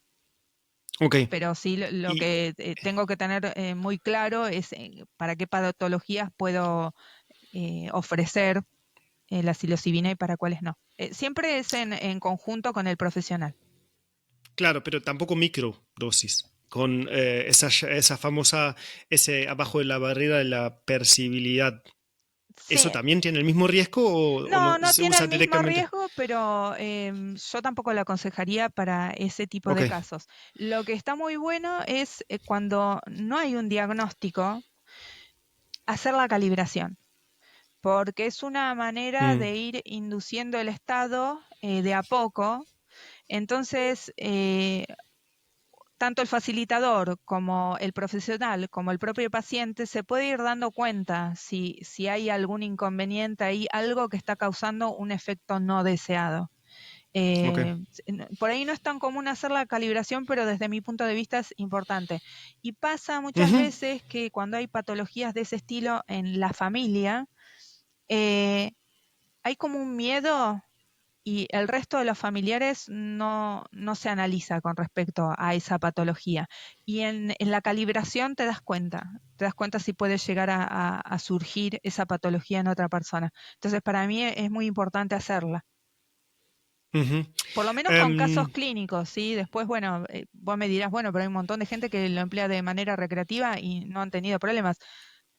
Ok. Pero sí lo Y, que tengo que tener muy claro es para qué patologías puedo ofrecer la psilocibina y para cuáles no. Siempre es en conjunto con el profesional. claro, pero tampoco microdosis. Con esa famosa, ese abajo de la barrera de la percibilidad. ¿Eso Sí, también tiene el mismo riesgo o no, no no se tiene usa el mismo directamente? riesgo, pero yo tampoco lo aconsejaría para ese tipo Ok. de casos. Lo que está muy bueno es cuando no hay un diagnóstico, hacer la calibración. porque es una manera Mm, de ir induciendo el estado de a poco. Entonces, tanto el facilitador como el profesional, como el propio paciente, se puede ir dando cuenta si hay algún inconveniente ahí, algo que está causando un efecto no deseado. ok. Por ahí no es tan común hacer la calibración, pero desde mi punto de vista es importante. Y pasa muchas Ujú. veces que cuando hay patologías de ese estilo en la familia, eh, hay como un miedo y el resto de los familiares no se analiza con respecto a esa patología. Y en la calibración te das cuenta si puede llegar a surgir esa patología en otra persona. Entonces, para mí es muy importante hacerla. Ujú. Por lo menos con casos Em, clínicos, ¿sí? Después, bueno, vos me dirás, bueno, pero hay un montón de gente que lo emplea de manera recreativa y no han tenido problemas.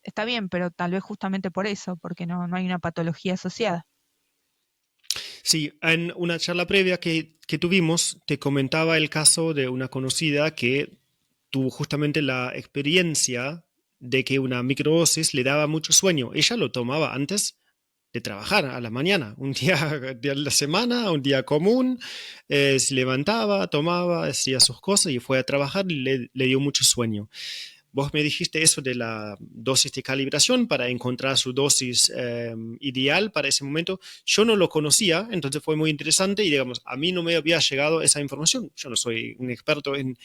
Está bien, pero tal vez justamente por eso, porque no hay una patología asociada. sí, en una charla previa que tuvimos, te comentaba el caso de una conocida que tuvo justamente la experiencia de que una microdosis le daba mucho sueño. Ella lo tomaba antes de trabajar a la mañana, un día de la semana, un día común, se levantaba, tomaba, hacía sus cosas y fue a trabajar y le dio mucho sueño. Vos me dijiste eso de la dosis de calibración para encontrar su dosis ideal para ese momento. Yo no lo conocía, entonces fue muy interesante y digamos, a mí no me había llegado esa información. Yo no soy un experto en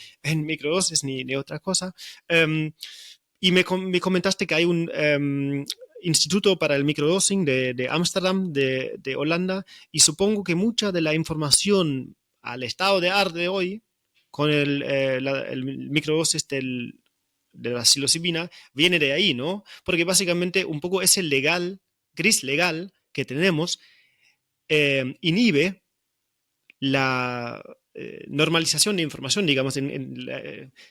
microdosis ni otra cosa. Um, y me comentaste que hay un instituto para el microdosing de Ámsterdam, de Holanda, y supongo que mucha de la información al estado de arte de hoy, con el microdosis de la psilocibina, viene de ahí, ¿no? Porque básicamente un poco ese gris legal que tenemos, inhibe la normalización de información, digamos,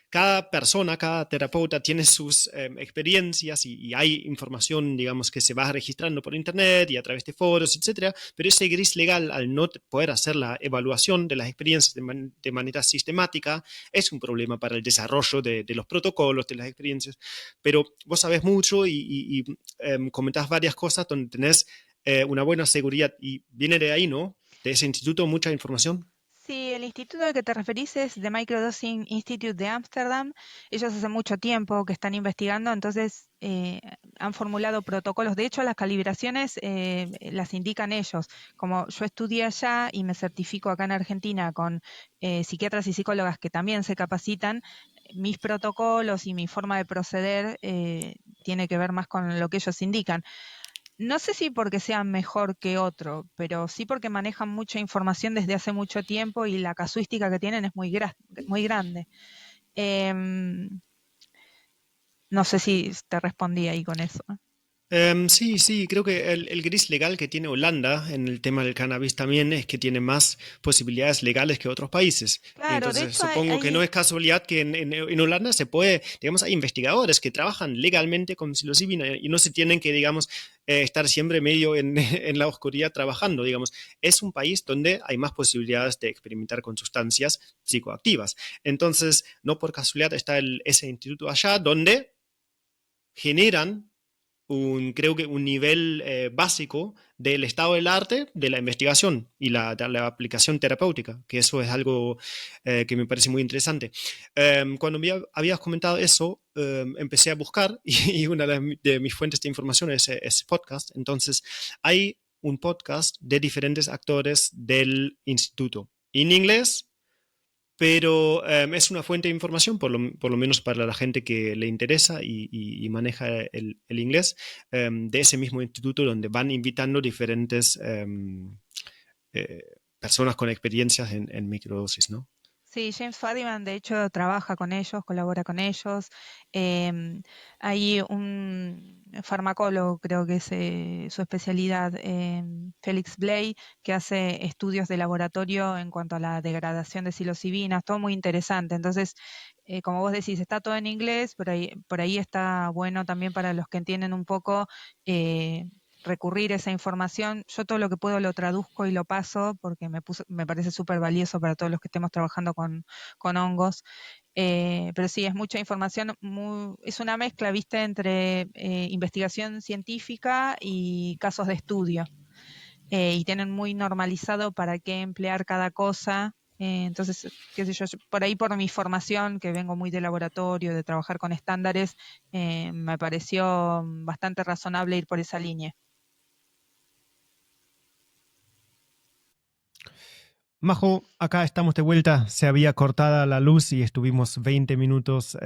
cada persona, cada terapeuta tiene sus experiencias y hay información, digamos, que se va registrando por internet y a través de foros, etcétera, pero ese gris legal, al no poder hacer la evaluación de las experiencias de manera sistemática, es un problema para el desarrollo de los protocolos, de las experiencias, pero vos sabés mucho y comentás varias cosas donde tenés una buena seguridad y viene de ahí, ¿no? De ese instituto mucha información. Sí, el instituto al que te referís es The Microdosing Institute de Ámsterdam. Ellos hace mucho tiempo que están investigando, entonces han formulado protocolos. De hecho, las calibraciones las indican ellos. Como yo estudié allá y me certifico acá en Argentina con psiquiatras y psicólogas que también se capacitan, mis protocolos y mi forma de proceder tiene que ver más con lo que ellos indican. No sé si porque sea mejor que otro, pero sí porque manejan mucha información desde hace mucho tiempo y la casuística que tienen es muy grande. Em, no sé si te respondí ahí con eso. Sí, sí, creo que el gris legal que tiene Holanda en el tema del cannabis también es que tiene más posibilidades legales que otros países. Y Claro, de entonces hecho supongo que no es casualidad que en Holanda se puede, digamos, hay investigadores que trabajan legalmente con psilocibina y no se tienen que, digamos, estar siempre medio en la oscuridad trabajando, digamos. Es un país donde hay más posibilidades de experimentar con sustancias psicoactivas. Entonces, no por casualidad está ese instituto allá donde generan creo que un nivel básico del estado del arte, de la investigación y de la aplicación terapéutica, que eso es algo que me parece muy interesante. Cuando habías comentado eso, empecé a buscar y una de mis fuentes de información es podcast. Entonces, hay un podcast de diferentes actores del instituto en inglés, pero es una fuente de información, por lo menos para la gente que le interesa y maneja el inglés, de ese mismo instituto donde van invitando diferentes eh, personas con experiencias en microdosis, ¿no? Sí, James Fadiman de hecho trabaja con ellos, colabora con ellos. Em, Hay un farmacólogo, creo que es su especialidad, Félix Blay, que hace estudios de laboratorio en cuanto a la degradación de psilocibinas, todo muy interesante. Entonces, como vos decís, está todo en inglés, por ahí está bueno también para los que entienden un poco. recurrir a esa información. Yo todo lo que puedo lo traduzco y lo paso porque me parece súper valioso para todos los que estemos trabajando con hongos. Pero sí, es mucha información, es una mezcla, viste, entre investigación científica y casos de estudio. Y tienen muy normalizado para qué emplear cada cosa. Entonces, qué sé yo, por ahí por mi formación, que vengo muy de laboratorio, de trabajar con estándares, me pareció bastante razonable ir por esa línea. Majo, acá estamos de vuelta. Se había cortado la luz y estuvimos 20 minutos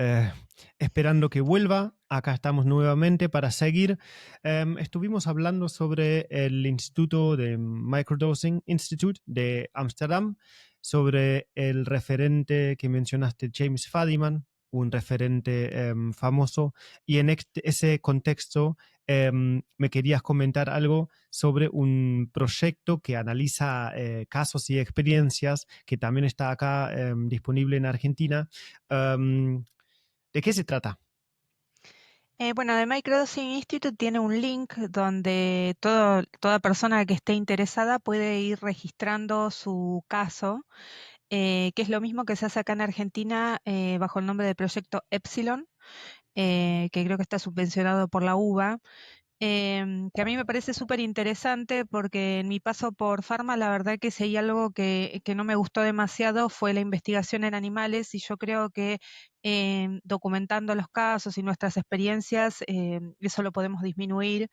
esperando que vuelva. Acá estamos nuevamente para seguir. Estuvimos hablando sobre el Instituto de Microdosing Institute de Ámsterdam, sobre el referente que mencionaste, James Fadiman, un referente famoso. Y en ese contexto me querías comentar algo sobre un proyecto que analiza casos y experiencias que también está acá disponible en Argentina. ¿De qué se trata? Bueno, The Microdosing Institute tiene un link donde toda persona que esté interesada puede ir registrando su caso, que es lo mismo que se hace acá en Argentina bajo el nombre de Proyecto Epsilon, que creo que está subvencionado por la UBA. Que a mí me parece súper interesante porque en mi paso por Pharma, la verdad que si hay algo que no me gustó demasiado fue la investigación en animales, y yo creo que documentando los casos y nuestras experiencias, eso lo podemos disminuir.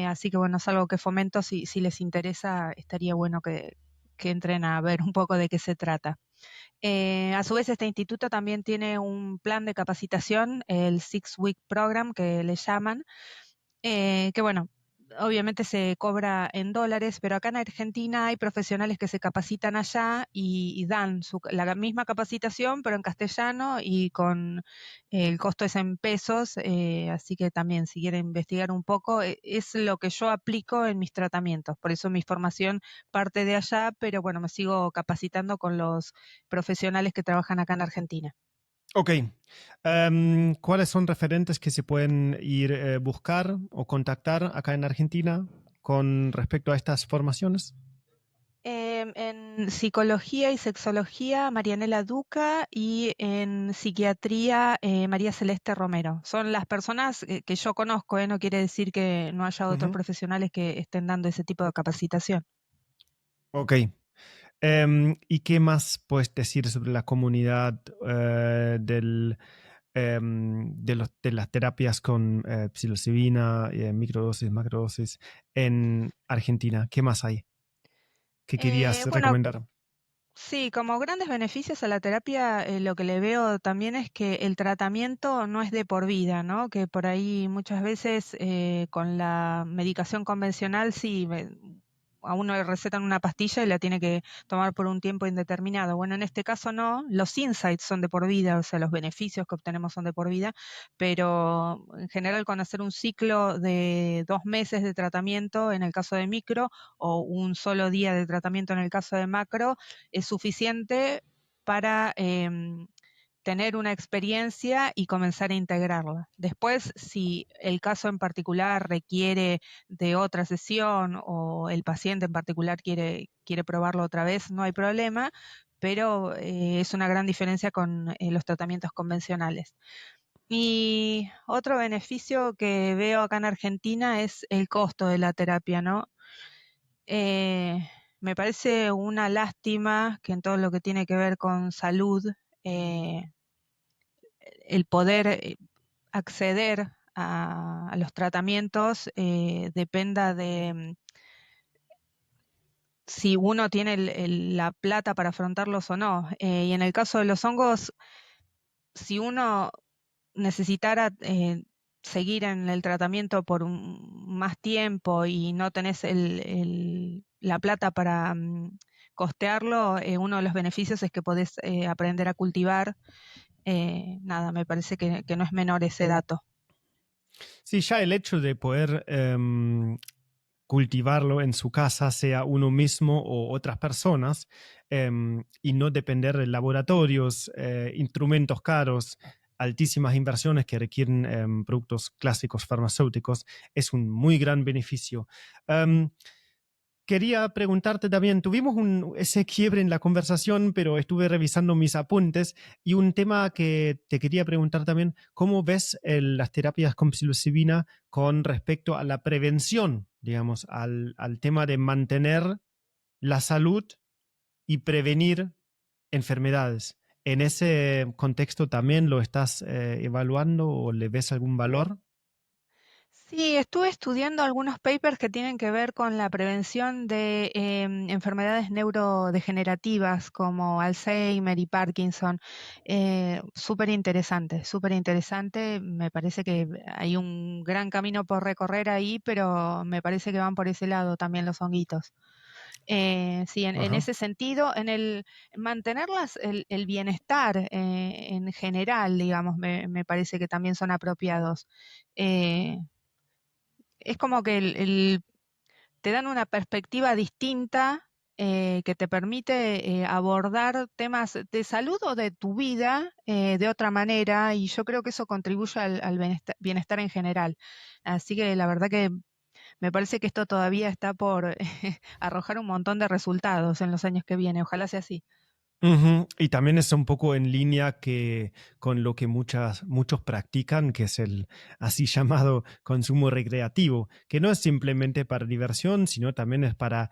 Así que bueno, es algo que fomento. Si les interesa, estaría bueno que entren a ver un poco de qué se trata. A su vez, este instituto también tiene un plan de capacitación, el Six Week Program, que le llaman, que bueno, obviamente se cobra en dólares, pero acá en Argentina hay profesionales que se capacitan allá y dan la misma capacitación, pero en castellano y con el costo es en pesos. Así que también, si quieren investigar un poco, es lo que yo aplico en mis tratamientos. Por eso mi formación parte de allá, pero bueno, me sigo capacitando con los profesionales que trabajan acá en Argentina. Ok. ¿Cuáles son referentes que se pueden ir buscar o contactar acá en Argentina con respecto a estas formaciones? En psicología y sexología, Marianela Duca, y en psiquiatría, María Celeste Romero. Son las personas que yo conozco, no quiere decir que no haya otros Ujú. profesionales que estén dando ese tipo de capacitación. Ok. ¿Y qué más puedes decir sobre la comunidad de las terapias con psilocibina, microdosis, macrodosis en Argentina? ¿Qué más hay que querías Bueno, recomendar? sí, como grandes beneficios a la terapia, lo que le veo también es que el tratamiento no es de por vida, ¿no? Que por ahí muchas veces con la medicación convencional sí, a uno le recetan una pastilla y la tiene que tomar por un tiempo indeterminado. Bueno, en este caso no, los insights son de por vida, o sea, los beneficios que obtenemos son de por vida, pero en general con hacer un ciclo de 2 meses de tratamiento en el caso de micro, o un solo día de tratamiento en el caso de macro, es suficiente para tener una experiencia y comenzar a integrarla. Después, si el caso en particular requiere de otra sesión o el paciente en particular quiere probarlo otra vez, no hay problema, pero es una gran diferencia con los tratamientos convencionales. Y otro beneficio que veo acá en Argentina es el costo de la terapia, ¿no? Eh, Me parece una lástima que en todo lo que tiene que ver con salud, eh, el poder acceder a los tratamientos dependa de si uno tiene la plata para afrontarlos o no. Y en el caso de los hongos, si uno necesitara seguir en el tratamiento por más tiempo y no tenés la plata para costearlo, uno de los beneficios es que podés aprender a cultivar. Nada, me parece que no es menor ese dato. Sí, ya el hecho de poder cultivarlo en su casa, sea uno mismo o otras personas, y no depender de laboratorios, instrumentos caros, altísimas inversiones que requieren productos clásicos farmacéuticos, es un muy gran beneficio. Quería preguntarte también, tuvimos ese quiebre en la conversación, pero estuve revisando mis apuntes y un tema que te quería preguntar también, ¿cómo ves las terapias con psilocibina con respecto a la prevención, digamos, al tema de mantener la salud y prevenir enfermedades? ¿En ese contexto también lo estás evaluando o le ves algún valor? Sí, estuve estudiando algunos papers que tienen que ver con la prevención de enfermedades neurodegenerativas como Alzheimer y Parkinson. Súper interesante, súper interesante. Me parece que hay un gran camino por recorrer ahí, pero me parece que van por ese lado también los honguitos. Sí, en Ajá. ese sentido, mantenerlas, el bienestar en general, digamos, me parece que también son apropiados. Eh, es como que te dan una perspectiva distinta que te permite abordar temas de salud o de tu vida de otra manera, y yo creo que eso contribuye al bienestar en general. Así que la verdad que me parece que esto todavía está por arrojar un montón de resultados en los años que vienen. Ojalá sea así. Ujú. Y también es un poco en línea con lo que muchos practican, que es el así llamado consumo recreativo, que no es simplemente para diversión, sino también es para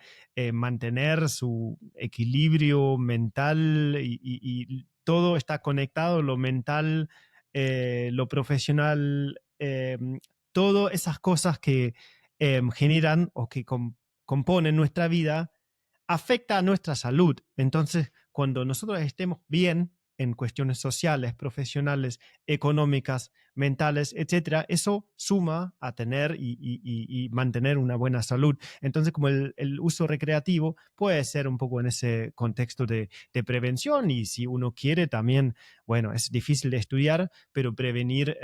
mantener su equilibrio mental y todo está conectado, lo mental, lo profesional, todas esas cosas que generan o que componen nuestra vida afecta a nuestra salud. Entonces, cuando nosotros estemos bien en cuestiones sociales, profesionales, económicas, mentales, etcétera, eso suma a tener y mantener una buena salud. Entonces, como el uso recreativo puede ser un poco en ese contexto de prevención y si uno quiere también, bueno, es difícil de estudiar, pero prevenir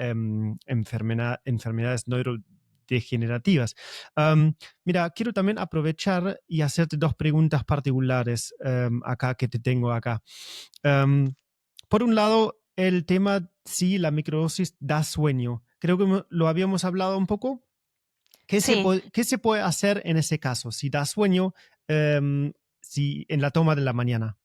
enfermedades neurodegenerativas. Mira, quiero también aprovechar y hacerte dos preguntas particulares acá que te tengo acá. Em, por un lado, el tema si la microdosis da sueño. Creo que lo habíamos hablado un poco. Sí, ¿Qué se puede hacer en ese caso? Si da sueño, em, si en la toma de la mañana.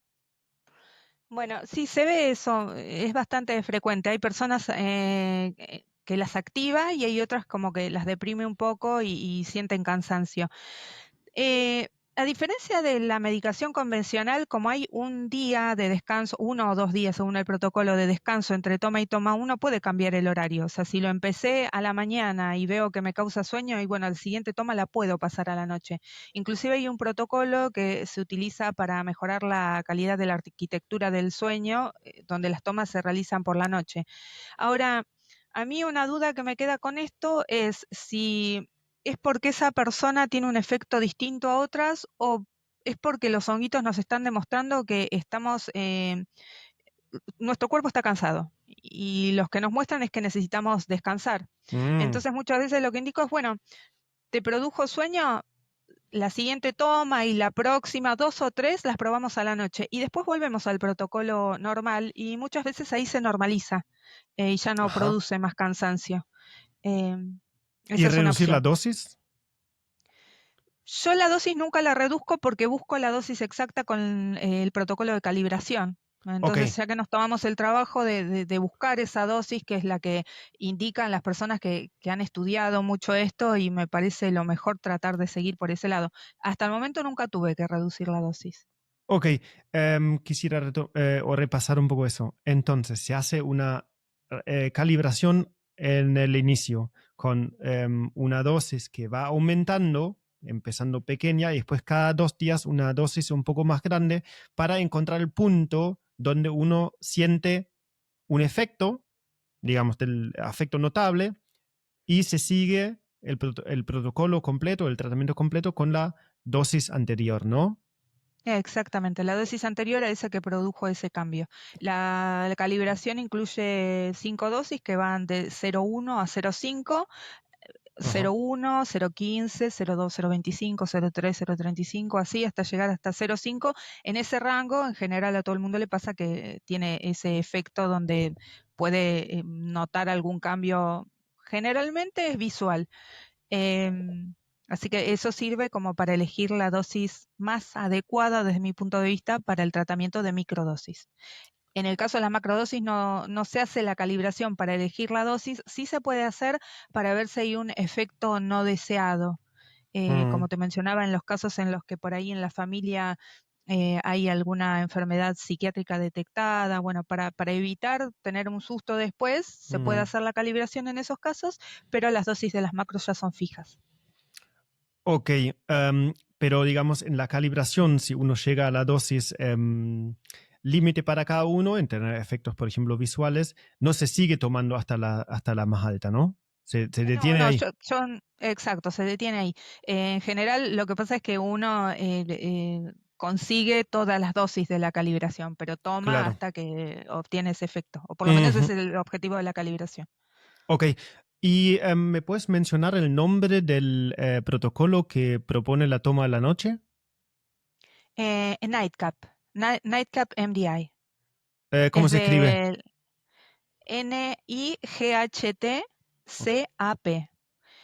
bueno, sí se ve eso, es bastante frecuente. Hay personas que las activa y hay otras como que las deprime un poco y sienten cansancio. A diferencia de la medicación convencional, como hay un día de descanso, 1 o 2 días según el protocolo de descanso entre toma y toma, uno puede cambiar el horario. O sea, si lo empecé a la mañana y veo que me causa sueño, y bueno, al siguiente toma la puedo pasar a la noche. Inclusive hay un protocolo que se utiliza para mejorar la calidad de la arquitectura del sueño, donde las tomas se realizan por la noche. Ahora, a mí una duda que me queda con esto es si es porque esa persona tiene un efecto distinto a otras o es porque los honguitos nos están demostrando que nuestro cuerpo está cansado y los que nos muestran es que necesitamos descansar. Mm, Entonces muchas veces lo que indico es, bueno, te produjo sueño, la siguiente toma y la próxima 2 o 3 las probamos a la noche y después volvemos al protocolo normal y muchas veces ahí se normaliza y ya no ajá. produce más cansancio. Eh, ¿Y esa es una reducir la opción. dosis? Yo la dosis nunca la reduzco porque busco la dosis exacta con el protocolo de calibración. Ok. Entonces, ya que nos tomamos el trabajo de buscar esa dosis, que es la que indican las personas que han estudiado mucho esto, y me parece lo mejor tratar de seguir por ese lado. Hasta el momento nunca tuve que reducir la dosis. Ok, quisiera o repasar un poco eso. Entonces, se hace una calibración en el inicio con una dosis que va aumentando, empezando pequeña, y después cada 2 días una dosis un poco más grande para encontrar el punto donde uno siente un efecto, digamos, del efecto notable, y se sigue el protocolo completo, el tratamiento completo con la dosis anterior, ¿no? Exactamente, la dosis anterior a esa que produjo ese cambio. La calibración incluye 5 dosis que van de 0,1 a 0,5. Ajá. 0,1, 0,15, 0,2, 0,25, 0,3, 0,35, así hasta llegar hasta 0,5. En ese rango, en general a todo el mundo le pasa que tiene ese efecto donde puede notar algún cambio. Generalmente es visual. Así que eso sirve como para elegir la dosis más adecuada desde mi punto de vista para el tratamiento de microdosis. En el caso de la macrodosis no se hace la calibración para elegir la dosis, sí se puede hacer para ver si hay un efecto no deseado. Mm, Como te mencionaba, en los casos en los que por ahí en la familia hay alguna enfermedad psiquiátrica detectada, bueno, para evitar tener un susto después, se puede mm. hacer la calibración en esos casos, pero las dosis de las macros ya son fijas. Ok, pero digamos en la calibración, si uno llega a la dosis límite para cada uno, en tener efectos, por ejemplo, visuales, no se sigue tomando hasta la más alta, ¿no? Se No, detiene no, ahí. exacto, se detiene ahí. En general, lo que pasa es que uno consigue todas las dosis de la calibración, pero toma Claro. hasta que obtiene ese efecto, o por lo menos Ujú. ese es el objetivo de la calibración. Ok, ¿y me puedes mencionar el nombre del protocolo que propone la toma a la noche? Nightcap, Nightcap MDI, ¿Cómo es se escribe? del NIGHTCAP.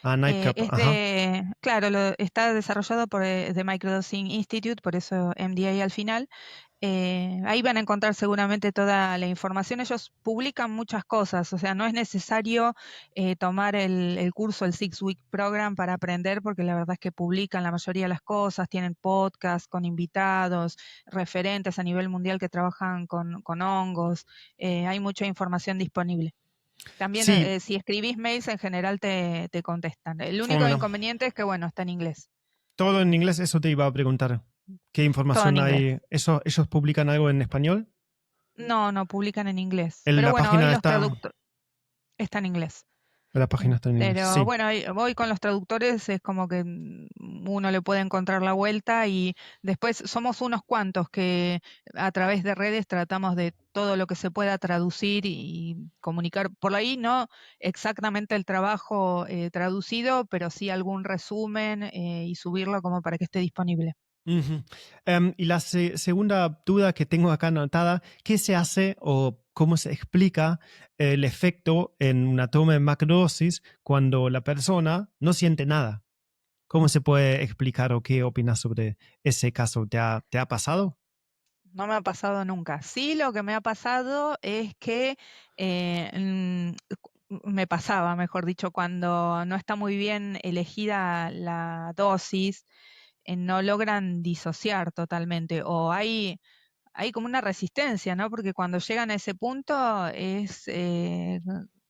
Ah, Nightcap, ajá. Claro, está desarrollado por The Microdosing Institute, por eso MDA al final. Ahí van a encontrar seguramente toda la información. Ellos publican muchas cosas, o sea, no es necesario tomar el curso, el Six Week Program para aprender, porque la verdad es que publican la mayoría de las cosas, tienen podcasts con invitados, referentes a nivel mundial que trabajan con hongos, hay mucha información disponible. También Sí, si escribís mails en general te contestan. El único bueno, inconveniente es que, bueno, está en inglés. todo en inglés, eso te iba a preguntar. ¿Qué Todo en información inglés. hay? ¿Eso, ellos publican algo en español? No publican en inglés. En Pero la bueno, hoy página los está, traductores están en inglés. la página está en inglés, Pero sí. bueno, voy con los traductores, es como que uno le puede encontrar la vuelta y después somos unos cuantos que a través de redes tratamos de todo lo que se pueda traducir y comunicar por ahí, no exactamente el trabajo traducido, pero sí algún resumen y subirlo como para que esté disponible. Ujú. Y la segunda duda que tengo acá anotada, ¿qué se hace o cómo se explica el efecto en una toma de macrodosis cuando la persona no siente nada? ¿Cómo se puede explicar o qué opinas sobre ese caso? Te ha pasado? No me ha pasado nunca. Sí, lo que me ha pasado es que me pasaba, mejor dicho, cuando no está muy bien elegida la dosis, no logran disociar totalmente o hay como una resistencia, ¿no? Porque cuando llegan a ese punto es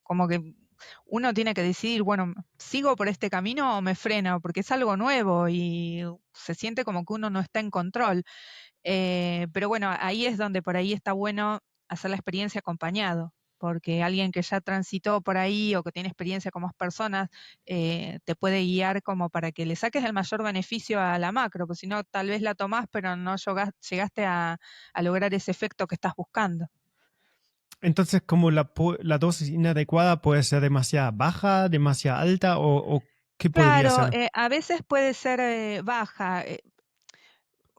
como que uno tiene que decidir, bueno, ¿sigo por este camino o me freno? Porque es algo nuevo y se siente como que uno no está en control. Pero bueno, ahí es donde por ahí está bueno hacer la experiencia acompañado, porque alguien que ya transitó por ahí o que tiene experiencia con más personas te puede guiar como para que le saques el mayor beneficio a la macro, porque si no, tal vez la tomás, pero no llegaste a lograr ese efecto que estás buscando. Entonces, ¿como la dosis inadecuada puede ser demasiado baja, demasiado alta o qué podría Claro, ser? a veces puede ser baja.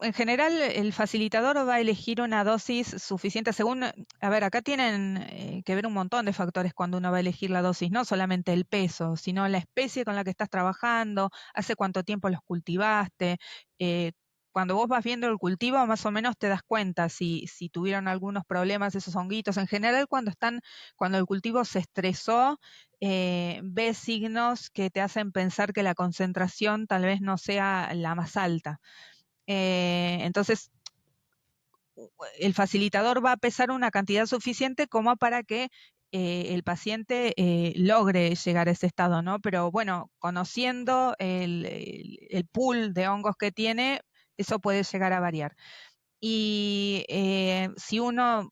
En general, el facilitador va a elegir una dosis suficiente según, a ver, acá tienen que ver un montón de factores cuando uno va a elegir la dosis, no solamente el peso, sino la especie con la que estás trabajando, hace cuánto tiempo los cultivaste. eh, Cuando vos vas viendo el cultivo, más o menos te das cuenta si tuvieron algunos problemas esos honguitos. En general, cuando el cultivo se estresó, ves signos que te hacen pensar que la concentración tal vez no sea la más alta. Entonces, el facilitador va a pesar una cantidad suficiente como para que el paciente logre llegar a ese estado, ¿no? Pero bueno, conociendo el pool de hongos que tiene, eso puede llegar a variar. Y si uno,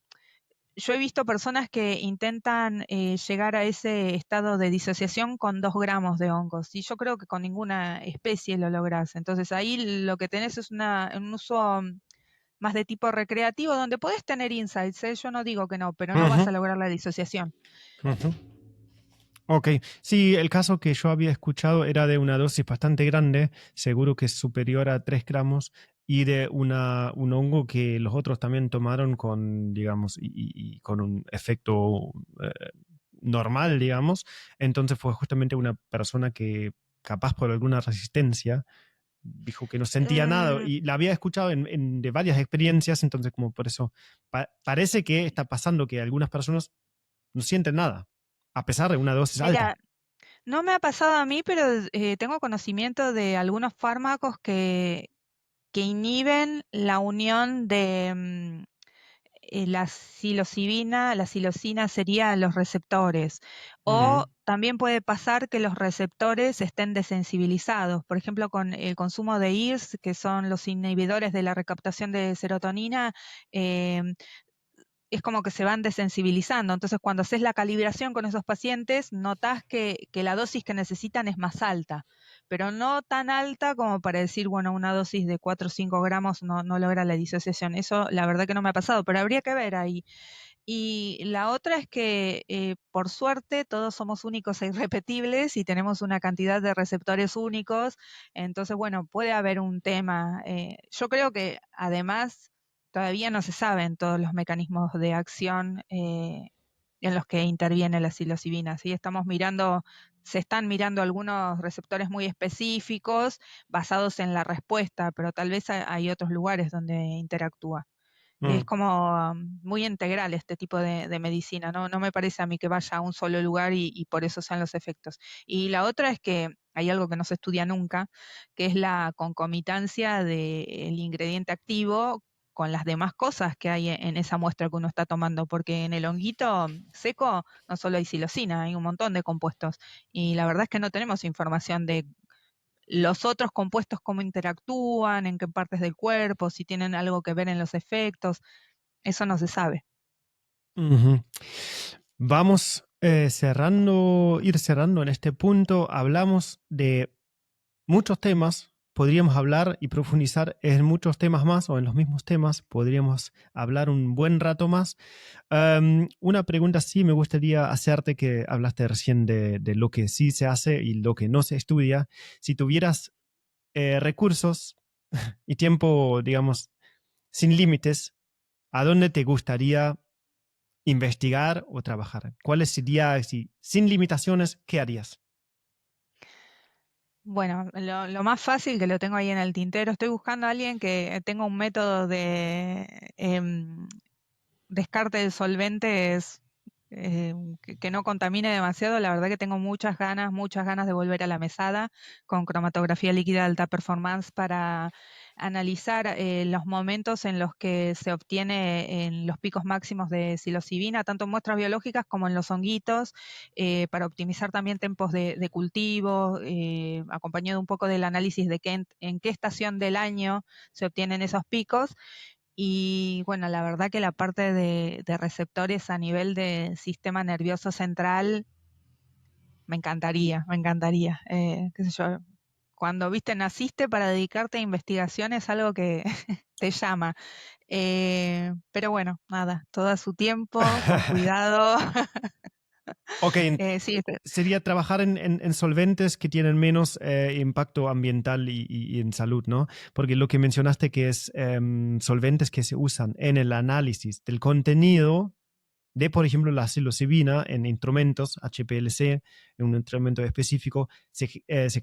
yo he visto personas que intentan llegar a ese estado de disociación con 2 gramos de hongos, y yo creo que con ninguna especie lo logras. Entonces ahí lo que tenés es un uso más de tipo recreativo, donde podés tener insights, ¿eh? Yo no digo que no, pero no vas a Ujú, lograr la disociación. ujú. Ok, sí, el caso que yo había escuchado era de una dosis bastante grande, seguro que es superior a 3 gramos, y de un hongo que los otros también tomaron con, digamos, y con un efecto normal, digamos. Entonces fue justamente una persona que, capaz por alguna resistencia, dijo que no sentía nada Eh, y la había escuchado de varias experiencias, entonces como por eso parece que está pasando que algunas personas no sienten nada, a pesar de una dosis alta. Mira, no me ha pasado a mí, pero tengo conocimiento de algunos fármacos que inhiben la unión de la psilocibina, la psilocina sería los receptores. O Ujú, también puede pasar que los receptores estén desensibilizados. Por ejemplo, con el consumo de IRS, que son los inhibidores de la recaptación de serotonina, em, es como que se van desensibilizando. Entonces, cuando haces la calibración con esos pacientes, notas que la dosis que necesitan es más alta, pero no tan alta como para decir, bueno, una dosis de 4 o 5 gramos no logra la disociación. Eso la verdad que no me ha pasado, pero habría que ver ahí. Y la otra es que, por suerte, todos somos únicos e irrepetibles y tenemos una cantidad de receptores únicos. Entonces, bueno, puede haber un tema. Yo creo que además todavía no se saben todos los mecanismos de acción en los que interviene la psilocibina. ¿Sí? Se están mirando algunos receptores muy específicos basados en la respuesta, pero tal vez hay otros lugares donde interactúa. Es mm, como muy integral este tipo de medicina, ¿no? No me parece a mí que vaya a un solo lugar y por eso sean los efectos. Y la otra es que hay algo que no se estudia nunca, que es la concomitancia del ingrediente activo con las demás cosas que hay en esa muestra que uno está tomando, porque en el honguito seco no solo hay psilocina, hay un montón de compuestos. Y la verdad es que no tenemos información de los otros compuestos cómo interactúan, en qué partes del cuerpo, si tienen algo que ver en los efectos, eso no se sabe. ujú. Vamos ir cerrando en este punto. Hablamos de muchos temas. Podríamos hablar y profundizar en muchos temas más o en los mismos temas. Podríamos hablar un buen rato más. Una pregunta sí me gustaría hacerte, que hablaste recién de lo que sí se hace y lo que no se estudia. Si tuvieras recursos y tiempo, digamos, sin límites, ¿a dónde te gustaría investigar o trabajar? ¿Cuáles serían, si, sin limitaciones, qué harías? Bueno, lo más fácil que lo tengo ahí en el tintero, estoy buscando a alguien que tenga un método de descarte de solventes que no contamine demasiado. La verdad que tengo muchas ganas de volver a la mesada con cromatografía líquida de alta performance para analizar los momentos en los que se obtiene en los picos máximos de psilocibina, tanto en muestras biológicas como en los honguitos, para optimizar también tiempos de cultivo, acompañado un poco del análisis de en qué estación del año se obtienen esos picos. Y bueno, la verdad que la parte de receptores a nivel de sistema nervioso central me encantaría, me encantaría. Qué sé yo, cuando viste, naciste para dedicarte a investigación es algo que te llama. Pero bueno, nada, todo a su tiempo, con cuidado. Ok, Sí, sería trabajar en solventes que tienen menos impacto ambiental y en salud, ¿no? Porque lo que mencionaste que es solventes que se usan en el análisis del contenido de, por ejemplo, la psilocibina en instrumentos HPLC, en un instrumento específico, se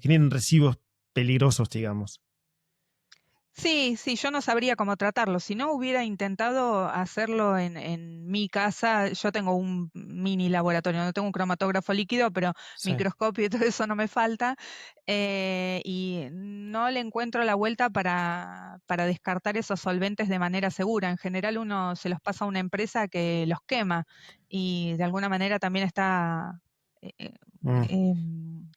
generan residuos peligrosos, digamos. sí, sí, yo no sabría cómo tratarlo. Si no hubiera intentado hacerlo en mi casa, yo tengo un mini laboratorio, no tengo un cromatógrafo líquido, pero Sí. microscopio y todo eso no me falta. Y no le encuentro la vuelta para descartar esos solventes de manera segura. En general uno se los pasa a una empresa que los quema y de alguna manera también está eh, eh, Mm,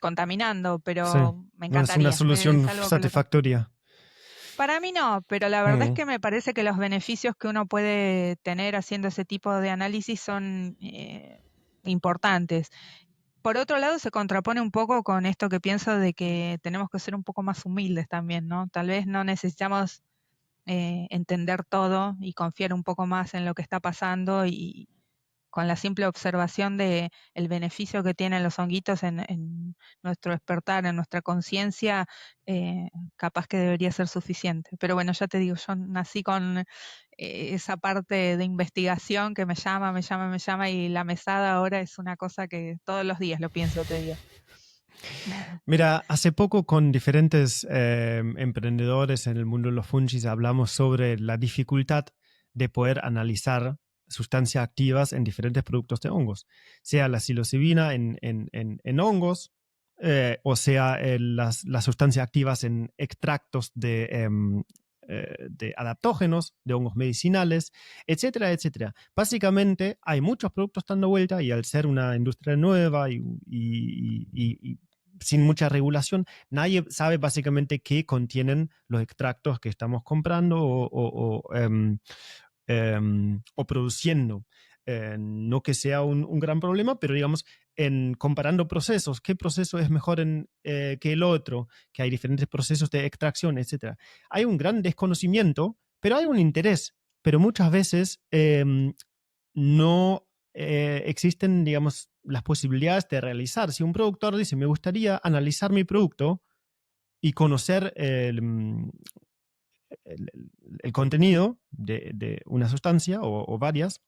contaminando, sí. pero me No es una encantaría. solución Es algo que lo tengo. satisfactoria. Para mí no, pero la verdad es Mm, que me parece que los beneficios que uno puede tener haciendo ese tipo de análisis son importantes. Por otro lado, se contrapone un poco con esto que pienso de que tenemos que ser un poco más humildes también, ¿no? Tal vez no necesitamos entender todo y confiar un poco más en lo que está pasando y con la simple observación de el beneficio que tienen los honguitos en nuestro despertar, en nuestra conciencia, capaz que debería ser suficiente. Pero bueno, ya te digo, yo nací con esa parte de investigación que me llama, me llama, me llama, y la mesada ahora es una cosa que todos los días lo pienso, te digo. Mira, hace poco con diferentes emprendedores en el mundo de los fungis hablamos sobre la dificultad de poder analizar sustancias activas en diferentes productos de hongos, sea la psilocibina en hongos, o sea las sustancias activas en extractos de adaptógenos, de hongos medicinales, etcétera, etcétera. Básicamente hay muchos productos dando vuelta y al ser una industria nueva y sin mucha regulación, nadie sabe básicamente qué contienen los extractos que estamos comprando o produciendo. No que sea un gran problema, pero digamos, en comparando procesos, qué proceso es mejor que el otro, que hay diferentes procesos de extracción, etcétera. Hay un gran desconocimiento, pero hay un interés. Pero muchas veces no existen, digamos, las posibilidades de realizar. Si un productor dice, me gustaría analizar mi producto y conocer el contenido de una sustancia o varias,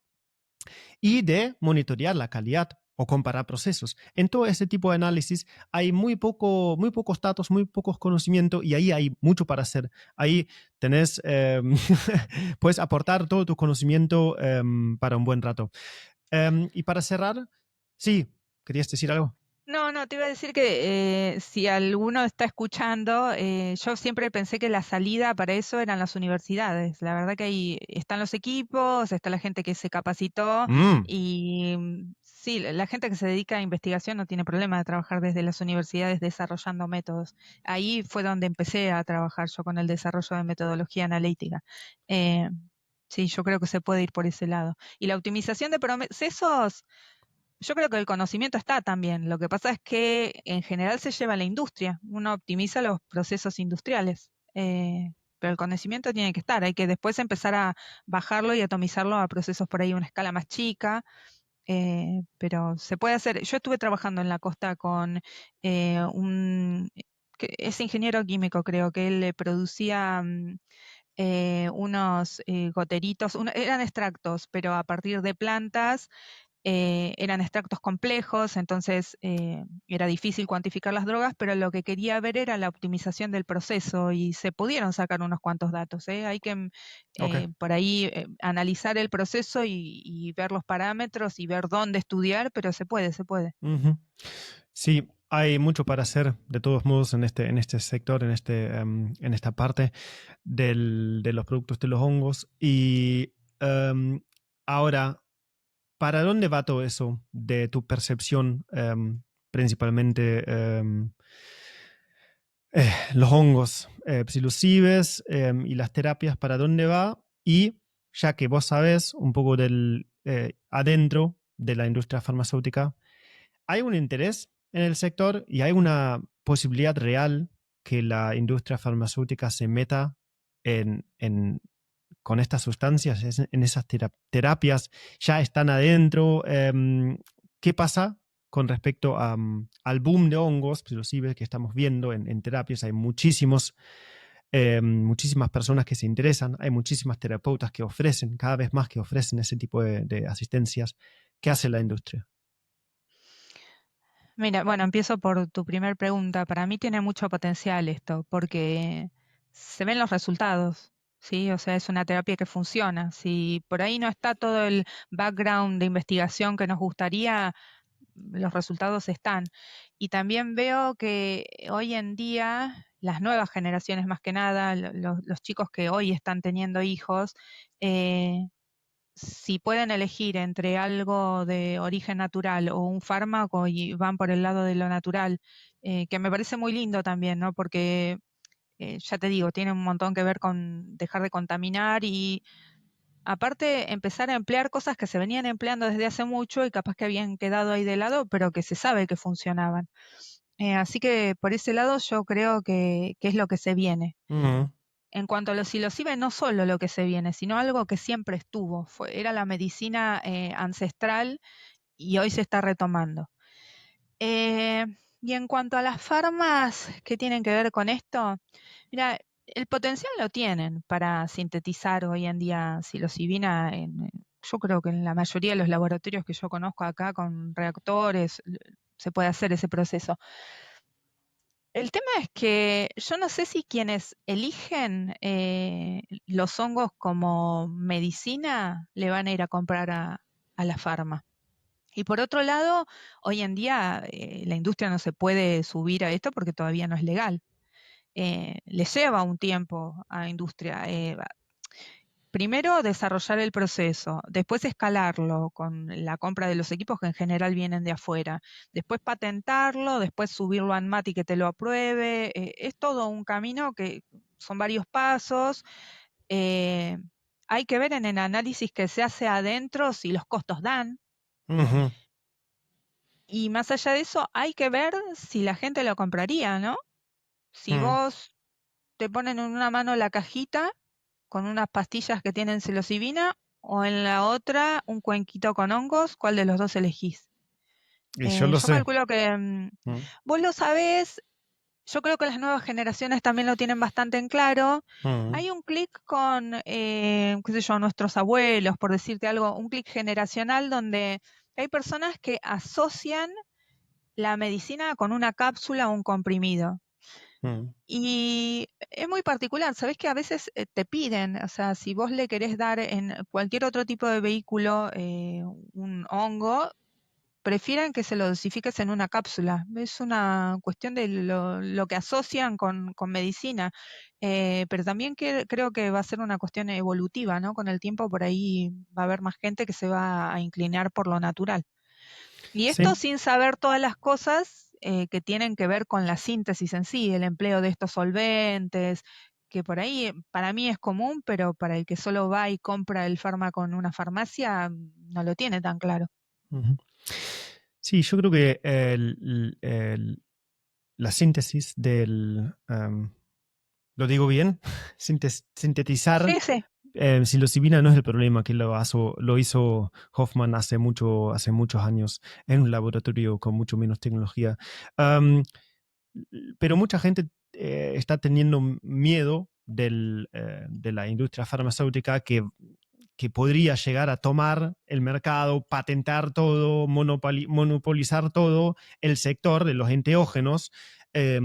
y de monitorear la calidad o comparar procesos. En todo ese tipo de análisis hay muy pocos datos, muy pocos conocimientos y ahí hay mucho para hacer. Ahí tenés, puedes aportar todo tu conocimiento para un buen rato. Y para cerrar, sí, ¿querías decir algo? No, no, te iba a decir que si alguno está escuchando, yo siempre pensé que la salida para eso eran las universidades. La verdad que ahí están los equipos, está la gente que se capacitó Mm, y sí, la gente que se dedica a investigación no tiene problema de trabajar desde las universidades desarrollando métodos. Ahí fue donde empecé a trabajar yo con el desarrollo de metodología analítica. Eh, sí, yo creo que se puede ir por ese lado. Y la optimización de procesos. Yo creo que el conocimiento está también. Lo que pasa es que en general se lleva a la industria. Uno optimiza los procesos industriales. Pero el conocimiento tiene que estar. Hay que después empezar a bajarlo y atomizarlo a procesos por ahí a una escala más chica. Pero se puede hacer. Yo estuve trabajando en la costa con un que es ingeniero químico, creo que él le producía unos goteritos, eran extractos, pero a partir de plantas eran extractos complejos, entonces era difícil cuantificar las drogas, pero lo que quería ver era la optimización del proceso y se pudieron sacar unos cuantos datos. Hay que ok. por ahí analizar el proceso y ver los parámetros y ver dónde estudiar, pero se puede, se puede. Ujú. Sí, hay mucho para hacer, de todos modos, en este sector, en esta parte de los productos de los hongos. Y ahora, ¿para dónde va todo eso de tu percepción, principalmente los hongos psilocibes y las terapias? ¿Para dónde va? Y ya que vos sabés un poco del adentro de la industria farmacéutica, ¿hay un interés en el sector y hay una posibilidad real que la industria farmacéutica se meta con estas sustancias, en esas terapias? ¿Ya están adentro? ¿Qué pasa con respecto al boom de hongos psilocibes que estamos viendo en terapias? Hay muchísimas personas que se interesan, hay muchísimas terapeutas que ofrecen, cada vez más que ofrecen ese tipo de asistencias. ¿Qué hace la industria? Mira, bueno, empiezo por tu primer pregunta. Para mí tiene mucho potencial esto, porque se ven los resultados, ¿sí? O sea, es una terapia que funciona. Si por ahí no está todo el background de investigación que nos gustaría, los resultados están. Y también veo que hoy en día las nuevas generaciones, más que nada, los chicos que hoy están teniendo hijos, eh, si pueden elegir entre algo de origen natural o un fármaco y van por el lado de lo natural, que me parece muy lindo también, ¿no? Porque ya te digo, tiene un montón que ver con dejar de contaminar y aparte empezar a emplear cosas que se venían empleando desde hace mucho y capaz que habían quedado ahí de lado, pero que se sabe que funcionaban. Así que por ese lado yo creo que es lo que se viene. Ujú. En cuanto a los psilocibe, no solo lo que se viene, sino algo que siempre estuvo. Era la medicina ancestral y hoy se está retomando. Eh, y en cuanto a las farmas que tienen que ver con esto, mira, el potencial lo tienen para sintetizar hoy en día psilocibina yo creo que en la mayoría de los laboratorios que yo conozco acá con reactores se puede hacer ese proceso. El tema es que yo no sé si quienes eligen los hongos como medicina le van a ir a comprar a la farma. Y por otro lado, hoy en día la industria no se puede subir a esto porque todavía no es legal. Le lleva un tiempo a la industria. Primero desarrollar el proceso, después escalarlo con la compra de los equipos que en general vienen de afuera, después patentarlo, después subirlo a ANMAT y que te lo apruebe. Es todo un camino que son varios pasos. Eh, Hay que ver en el análisis que se hace adentro si los costos dan. Ujú, Y más allá de eso, hay que ver si la gente lo compraría, ¿no? Si ujú. vos te ponen en una mano la cajita con unas pastillas que tienen psilocibina o en la otra un cuenquito con hongos, ¿cuál de los dos elegís? Y yo lo Yo sé. calculo que Mm, vos lo sabés, yo creo que las nuevas generaciones también lo tienen bastante en claro. mm, Hay un clic con, qué sé yo, nuestros abuelos, por decirte algo, un clic generacional donde hay personas que asocian la medicina con una cápsula o un comprimido. mm, Y es muy particular, sabes que a veces te piden, o sea, si vos le querés dar en cualquier otro tipo de vehículo un hongo, prefieren que se lo dosifiques en una cápsula. Es una cuestión de lo que asocian con medicina. Pero también creo que va a ser una cuestión evolutiva, ¿no? Con el tiempo por ahí va a haber más gente que se va a inclinar por lo natural. Y esto sí, sin saber todas las cosas que tienen que ver con la síntesis en sí, el empleo de estos solventes, que por ahí para mí es común, pero para el que solo va y compra el fármaco en una farmacia no lo tiene tan claro. ujú. Sí, yo creo que la síntesis ¿lo digo bien? Sintetizar Sí, sí. psilocibina no es el problema, que lo hizo Hoffman hace muchos años en un laboratorio con mucho menos tecnología. Am, pero mucha gente está teniendo miedo de la industria farmacéutica que podría llegar a tomar el mercado, patentar todo, monopolizar todo el sector de los enteógenos eh,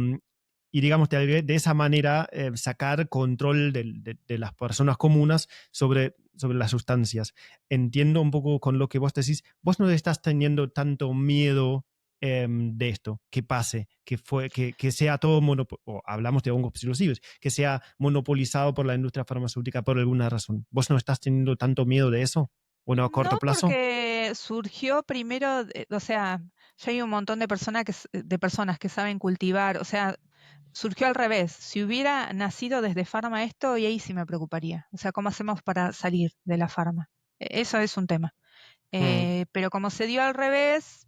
y, digamos, de esa manera sacar control de las personas comunes sobre las sustancias. Entiendo un poco con lo que vos decís. Vos no estás teniendo tanto miedo de esto, que pase, que sea todo o hablamos de hongos psilocibes, que sea monopolizado por la industria farmacéutica por alguna razón. ¿Vos no estás teniendo tanto miedo de eso? ¿Bueno, a No corto plazo? porque surgió primero, o sea, ya hay un montón de personas de personas que saben cultivar, o sea, surgió al revés. Si hubiera nacido desde farma esto, y ahí sí me preocuparía. O sea, ¿cómo hacemos para salir de la farma? Eso es un tema. Mm, Pero como se dio al revés,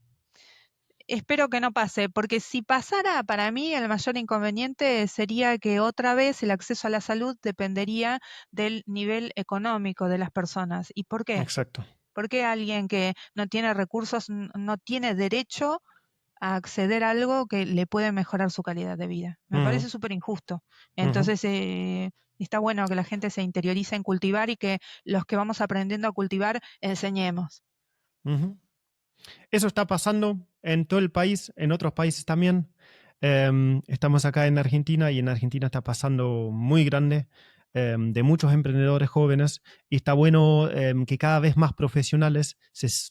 espero que no pase, porque si pasara, para mí el mayor inconveniente sería que otra vez el acceso a la salud dependería del nivel económico de las personas. ¿Y por qué? exacto. ¿Por qué alguien que no tiene recursos no tiene derecho a acceder a algo que le puede mejorar su calidad de vida? Me Ujú, parece súper injusto. ujú, Entonces, está bueno que la gente se interiorice en cultivar y que los que vamos aprendiendo a cultivar enseñemos. ujú. Eso está pasando en todo el país, en otros países también. Estamos acá en Argentina y en Argentina está pasando muy grande de muchos emprendedores jóvenes y está bueno que cada vez más profesionales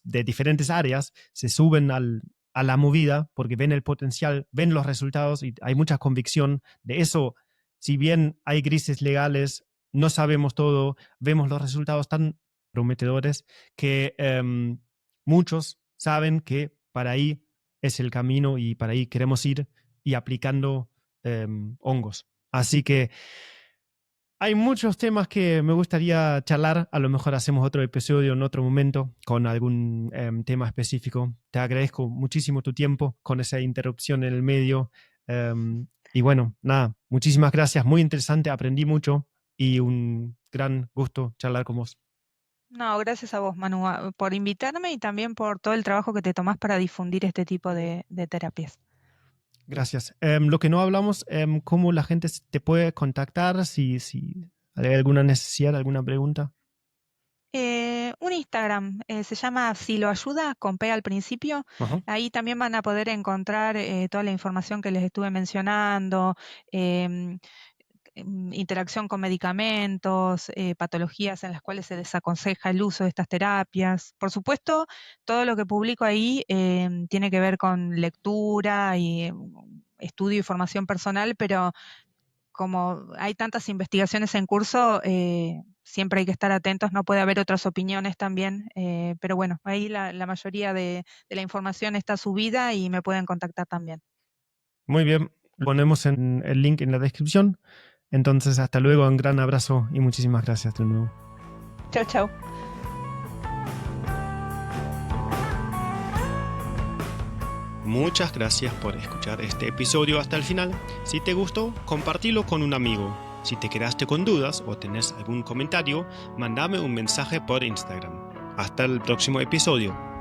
de diferentes áreas se suben a la movida porque ven el potencial, ven los resultados y hay mucha convicción de eso. Si bien hay grises legales, no sabemos todo, vemos los resultados tan prometedores que muchos saben que para ahí es el camino y para ahí queremos ir y aplicando hongos. Así que hay muchos temas que me gustaría charlar. A lo mejor hacemos otro episodio en otro momento con algún tema específico. Te agradezco muchísimo tu tiempo con esa interrupción en el medio. Y bueno, nada, muchísimas gracias. Muy interesante, aprendí mucho. y un gran gusto charlar con vos. No, gracias a vos, Manu, por invitarme y también por todo el trabajo que te tomás para difundir este tipo de terapias. Gracias. Lo que no hablamos, cómo la gente te puede contactar si hay alguna necesidad, alguna pregunta. Un Instagram, se llama Si lo ayuda, con P al principio. Ajá. Ahí también van a poder encontrar toda la información que les estuve mencionando, em, interacción con medicamentos, patologías en las cuales se desaconseja el uso de estas terapias. Por supuesto, todo lo que publico ahí tiene que ver con lectura y estudio y formación personal, pero como hay tantas investigaciones en curso, siempre hay que estar atentos, no puede haber otras opiniones también, pero bueno, ahí la mayoría de la información está subida y me pueden contactar también. Muy bien, ponemos el link en la descripción. Entonces, hasta luego, un gran abrazo y muchísimas gracias de nuevo. Chau, chau. Muchas gracias por escuchar este episodio hasta el final. Si te gustó, compartilo con un amigo. Si te quedaste con dudas o tenés algún comentario, mándame un mensaje por Instagram. Hasta el próximo episodio.